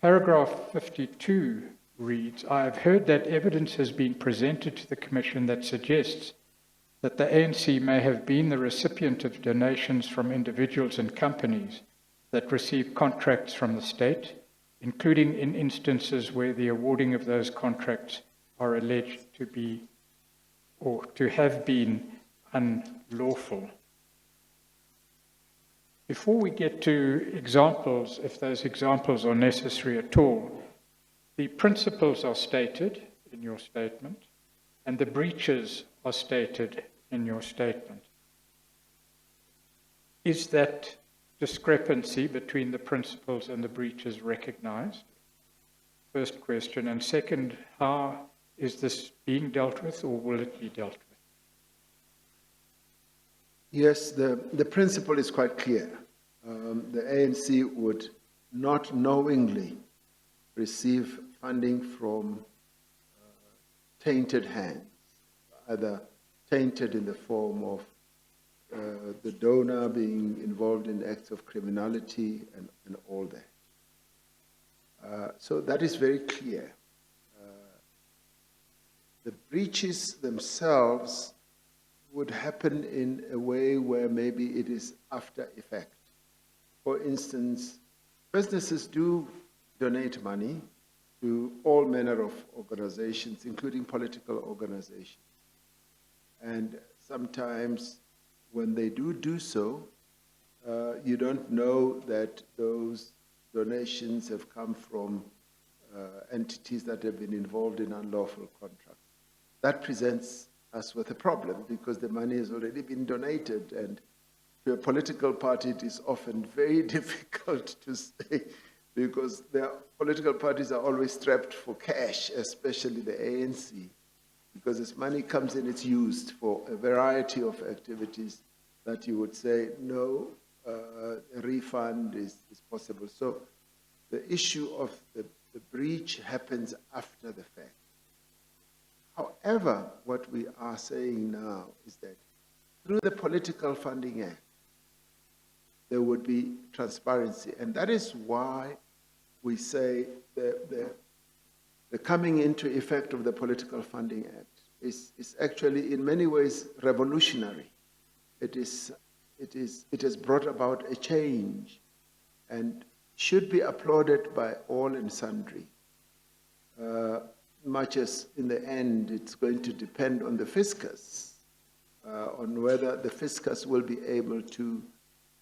Paragraph 52 reads, I have heard that evidence has been presented to the Commission that suggests that the ANC may have been the recipient of donations from individuals and companies that receive contracts from the state, including in instances where the awarding of those contracts are alleged to be or to have been unlawful. Before we get to examples, if those examples are necessary at all, the principles are stated in your statement, and the breaches are stated in your statement. Is that discrepancy between the principles and the breaches recognized? First question. And second, how is this being dealt with, or will it be dealt with? Yes, the principle is quite clear. The ANC would not knowingly receive funding from tainted hands, either tainted in the form of the donor being involved in acts of criminality and all that. So that is very clear. The breaches themselves would happen in a way where maybe it is after effect. For instance, businesses do donate money to all manner of organizations, including political organizations. And sometimes when they do so, you don't know that those donations have come from entities that have been involved in unlawful contracts. that presents us with a problem because the money has already been donated, and to a political party it is often very difficult to say because their political parties are always strapped for cash, especially the ANC, because as money comes in, it's used for a variety of activities that you would say, no, a refund is possible. So the issue of the breach happens after the fact. However, what we are saying now is that through the Political Funding Act, there would be transparency. And that is why we say the coming into effect of the Political Funding Act is actually in many ways revolutionary. It has brought about a change and should be applauded by all and sundry. Much as in the end it's going to depend on the fiscus, on whether the fiscus will be able to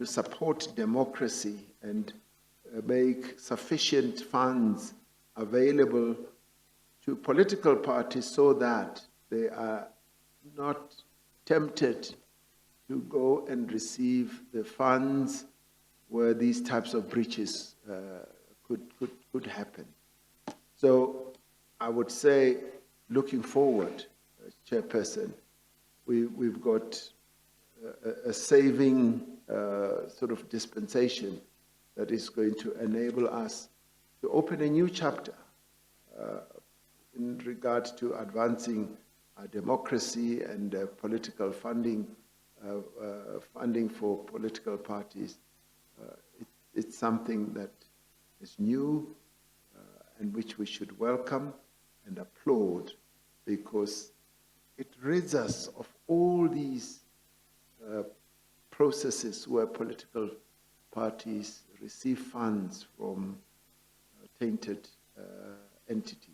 support democracy and make sufficient funds available to political parties so that they are not tempted to go and receive the funds where these types of breaches could happen. So I would say, looking forward, Chairperson, we've got a saving sort of dispensation that is going to enable us to open a new chapter in regard to advancing our democracy and political funding, funding for political parties. It's something that is new and which we should welcome and applaud, because it rids us of all these processes where political parties receive funds from tainted entities.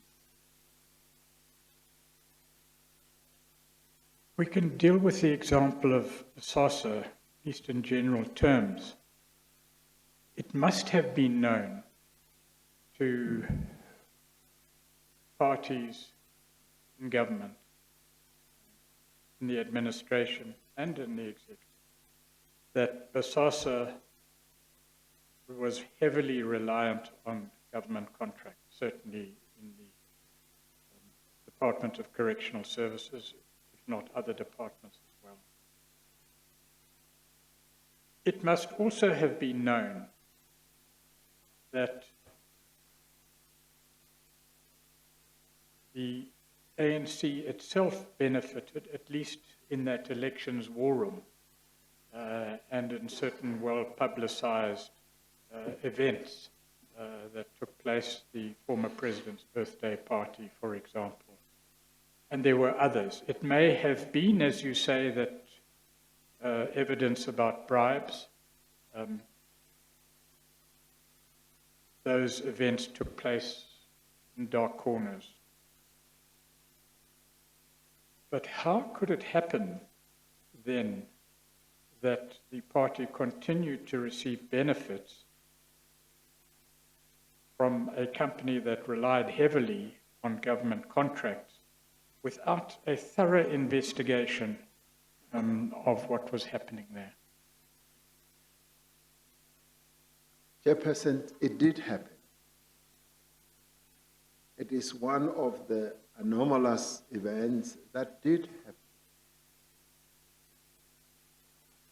We can deal with the example of SASA, at least in general terms. It must have been known to parties in government, in the administration and in the executive, that BASASA was heavily reliant on government contracts, certainly in the Department of Correctional Services, if not other departments as well. It must also have been known that the ANC itself benefited, at least in that elections war room and in certain well-publicized events that took place, the former president's birthday party, for example. And there were others. It may have been, as you say, that evidence about bribes. Those events took place in dark corners. But how could it happen then that the party continued to receive benefits from a company that relied heavily on government contracts without a thorough investigation of what was happening there? Chairperson, it did happen. It is one of the anomalous events that did happen.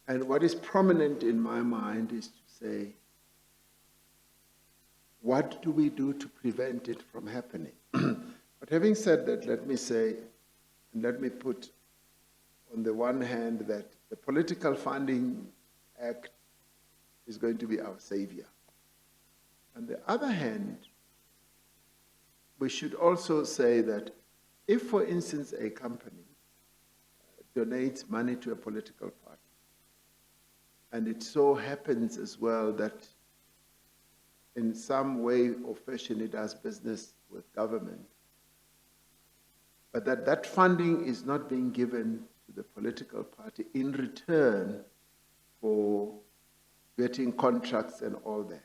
And what is prominent in my mind is to say, what do we do to prevent it from happening? But having said that, let me say, and let me put on the one hand that the Political Funding Act is going to be our savior. On the other hand, we should also say that if, for instance, a company donates money to a political party, and it so happens as well that in some way or fashion it does business with government, but that funding is not being given to the political party in return for getting contracts and all that.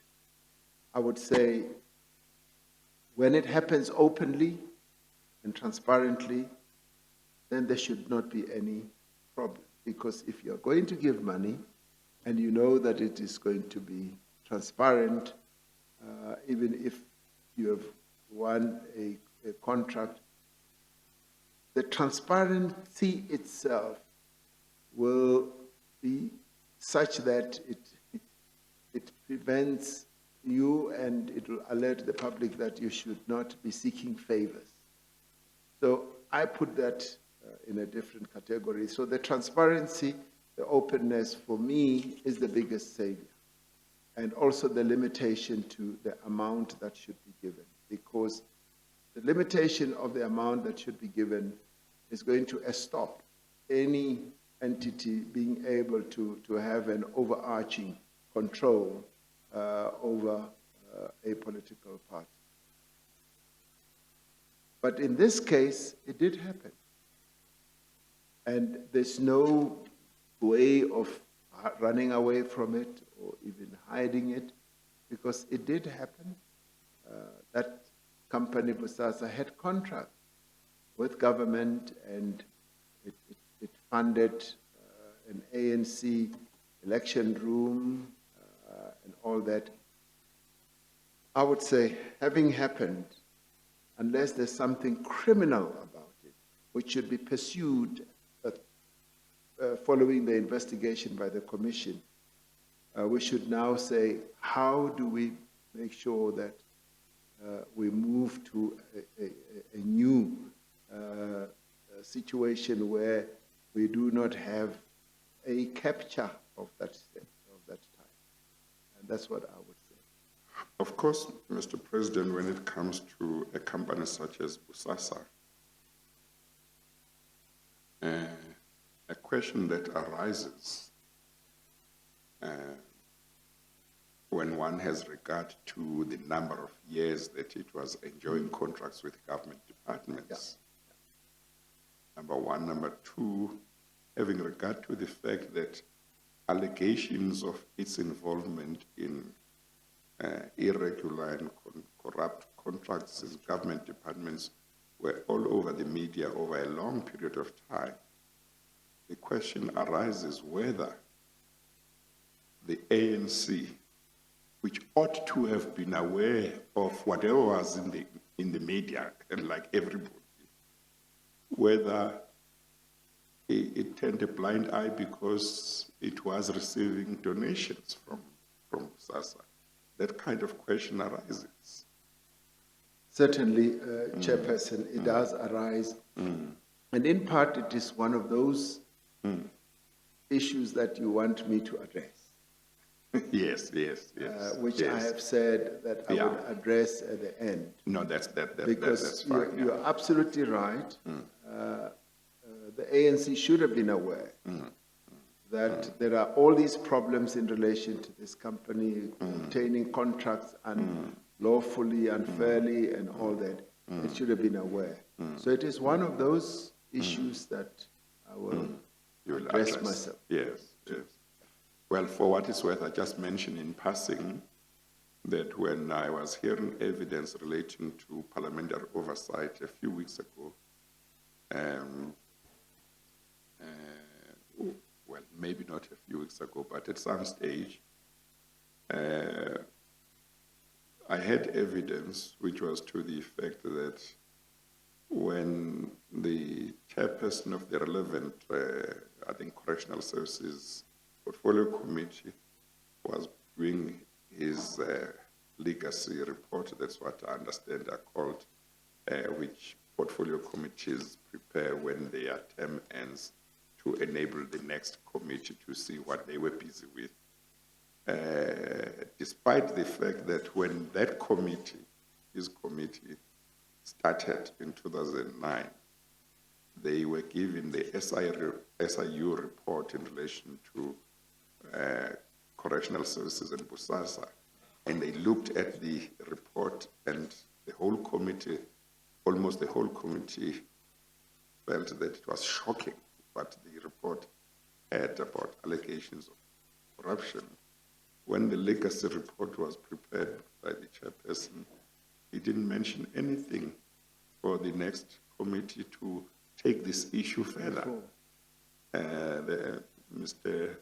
I would say when it happens openly and transparently, then there should not be any problem. Because if you're going to give money and you know that it is going to be transparent, even if you have won a contract, the transparency itself will be such that it prevents you, and it will alert the public that you should not be seeking favors. So I put that in a different category. So the transparency, the openness, for me, is the biggest savior. And also the limitation to the amount that should be given, because the limitation of the amount that should be given is going to stop any entity being able to have an overarching control over a political party. But in this case, it did happen. And there's no way of running away from it or even hiding it, because it did happen. That company, Bosasa, had contract with government, and it funded an ANC election room and all that. I would say, having happened, unless there's something criminal about it, which should be pursued following the investigation by the Commission, we should now say, how do we make sure that we move to a new situation where we do not have a capture of that time? And that's what I would say. Of course, Mr. President, when it comes to a company such as Bosasa, a question that arises when one has regard to the number of years that it was enjoying contracts with government departments. Yeah. Number one. Number two, having regard to the fact that allegations of its involvement in irregular and corrupt contracts in government departments were all over the media over a long period of time. The question arises whether the ANC, which ought to have been aware of whatever was in the media, and like everybody, whether it turned a blind eye because it was receiving donations from SASA. That kind of question arises. Certainly, Chairperson, it does arise. And in part, it is one of those issues that you want me to address. Yes. Which yes. I have said that I would address at the end. No, that's because fine. You're absolutely right. The ANC should have been aware that there are all these problems in relation to this company obtaining contracts unlawfully, unfairly, and all that. It should have been aware. So it is one of those issues that I will address myself. Yes. Well, for what it's worth, I just mentioned in passing that when I was hearing evidence relating to parliamentary oversight a few weeks ago, well, maybe not a few weeks ago, but at some stage, I had evidence which was to the effect that when the chairperson of the relevant, I think, Correctional Services Portfolio Committee was doing his legacy report, that's what I understand are called, which portfolio committees prepare when their term ends to enable the next committee to see what they were busy with. Despite the fact that when that committee, his committee, started in 2009, they were given the SIU report in relation to correctional services in Bosasa, and they looked at the report, and the whole committee, almost the whole committee, felt that it was shocking what the report had about allegations of corruption. When the legacy report was prepared by the chairperson, he didn't mention anything for the next committee to take this issue further. Mr.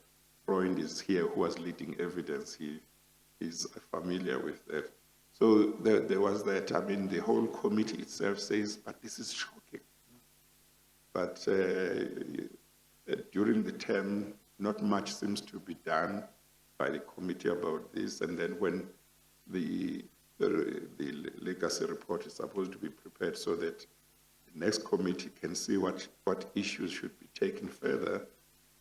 Freund is here, who was leading evidence. He is familiar with that. So there was that. I mean, the whole committee itself says, but this is shocking. But during the term, not much seems to be done by the committee about this. And then when the legacy report is supposed to be prepared so that the next committee can see what issues should be taken further,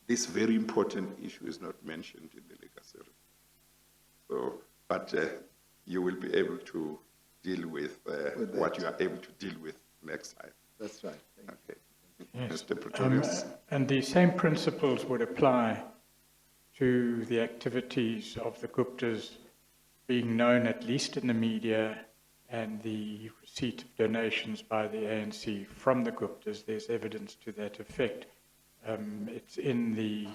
this very important issue is not mentioned in the legacy report. So, but you will be able to deal with what you are able to deal with next time. That's right. Thank you. Okay. Yes. Mr. Pretorius. And the same principles would apply to the activities of the Guptas being known, at least in the media, and the receipt of donations by the ANC from the Guptas. There's evidence to that effect. It's in the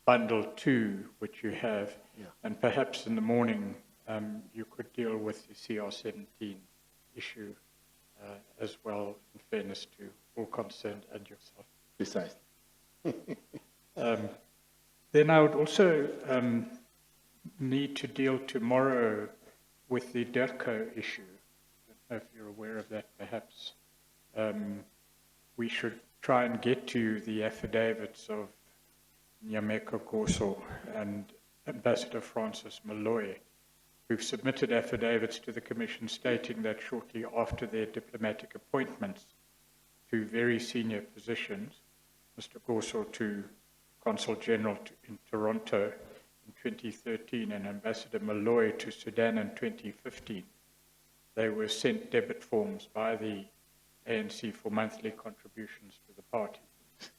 bundle 2, which you have, and perhaps in the morning you could deal with the CR17 issue as well, in fairness to all concerned and yourself. Precisely. Then I would also need to deal tomorrow with the DERCO issue. I don't know if you're aware of that, perhaps. We should try and get to the affidavits of Nyameko Goso and Ambassador Francis Malloy, who've submitted affidavits to the Commission stating that shortly after their diplomatic appointments to very senior positions, Mr. Goso to Consul General in Toronto in 2013 and Ambassador Malloy to Sudan in 2015, they were sent debit forms by the ANC for monthly contributions to the party.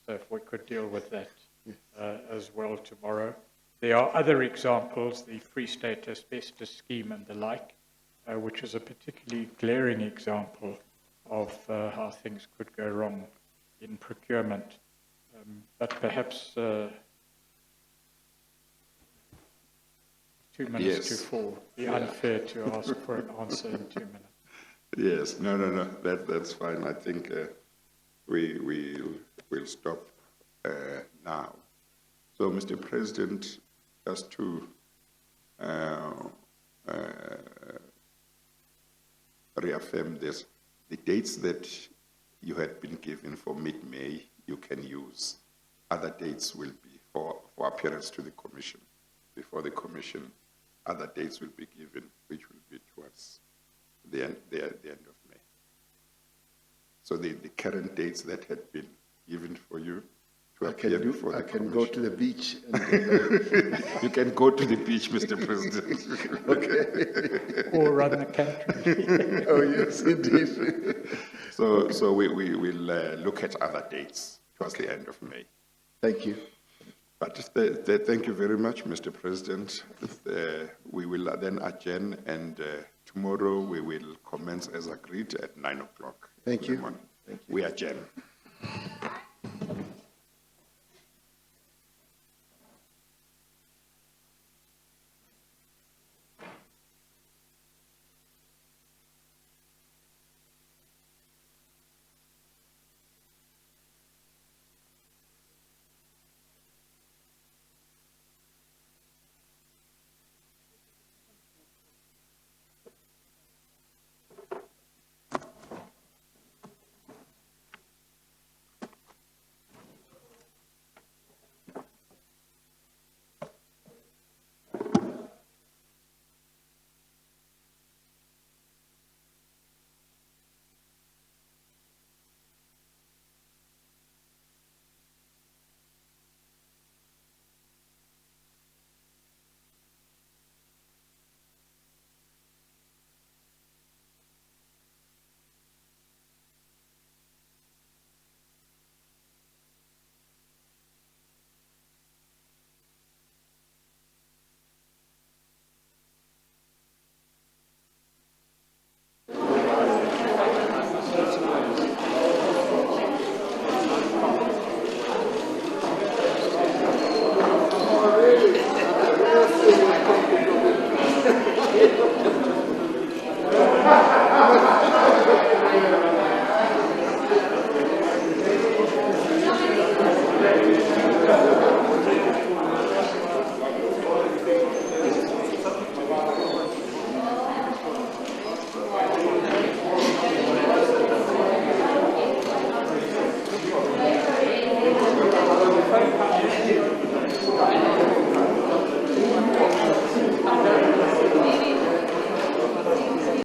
So if we could deal with that as well tomorrow. There are other examples, the Free State asbestos scheme and the like, which is a particularly glaring example of how things could go wrong in procurement. But perhaps 2 minutes to 4 would be unfair to ask for an answer in 2 minutes. Yes, no, that's fine. I think we'll stop now. So, Mr. President, just to reaffirm this, the dates that you had been given for mid-May, you can use. Other dates will be for appearance to the Commission, before the Commission. Other dates will be given, which will be towards the end of May. So the current dates that had been given for you to appear before the Commission. I can go to the beach. You can go to the beach, Mr. President. Okay. Or run the country. Oh, yes, indeed. So we will look at other dates towards the end of May. Thank you. But thank you very much, Mr. President. We will then adjourn, and tomorrow we will commence as agreed at 9 o'clock. Thank you. We adjourn.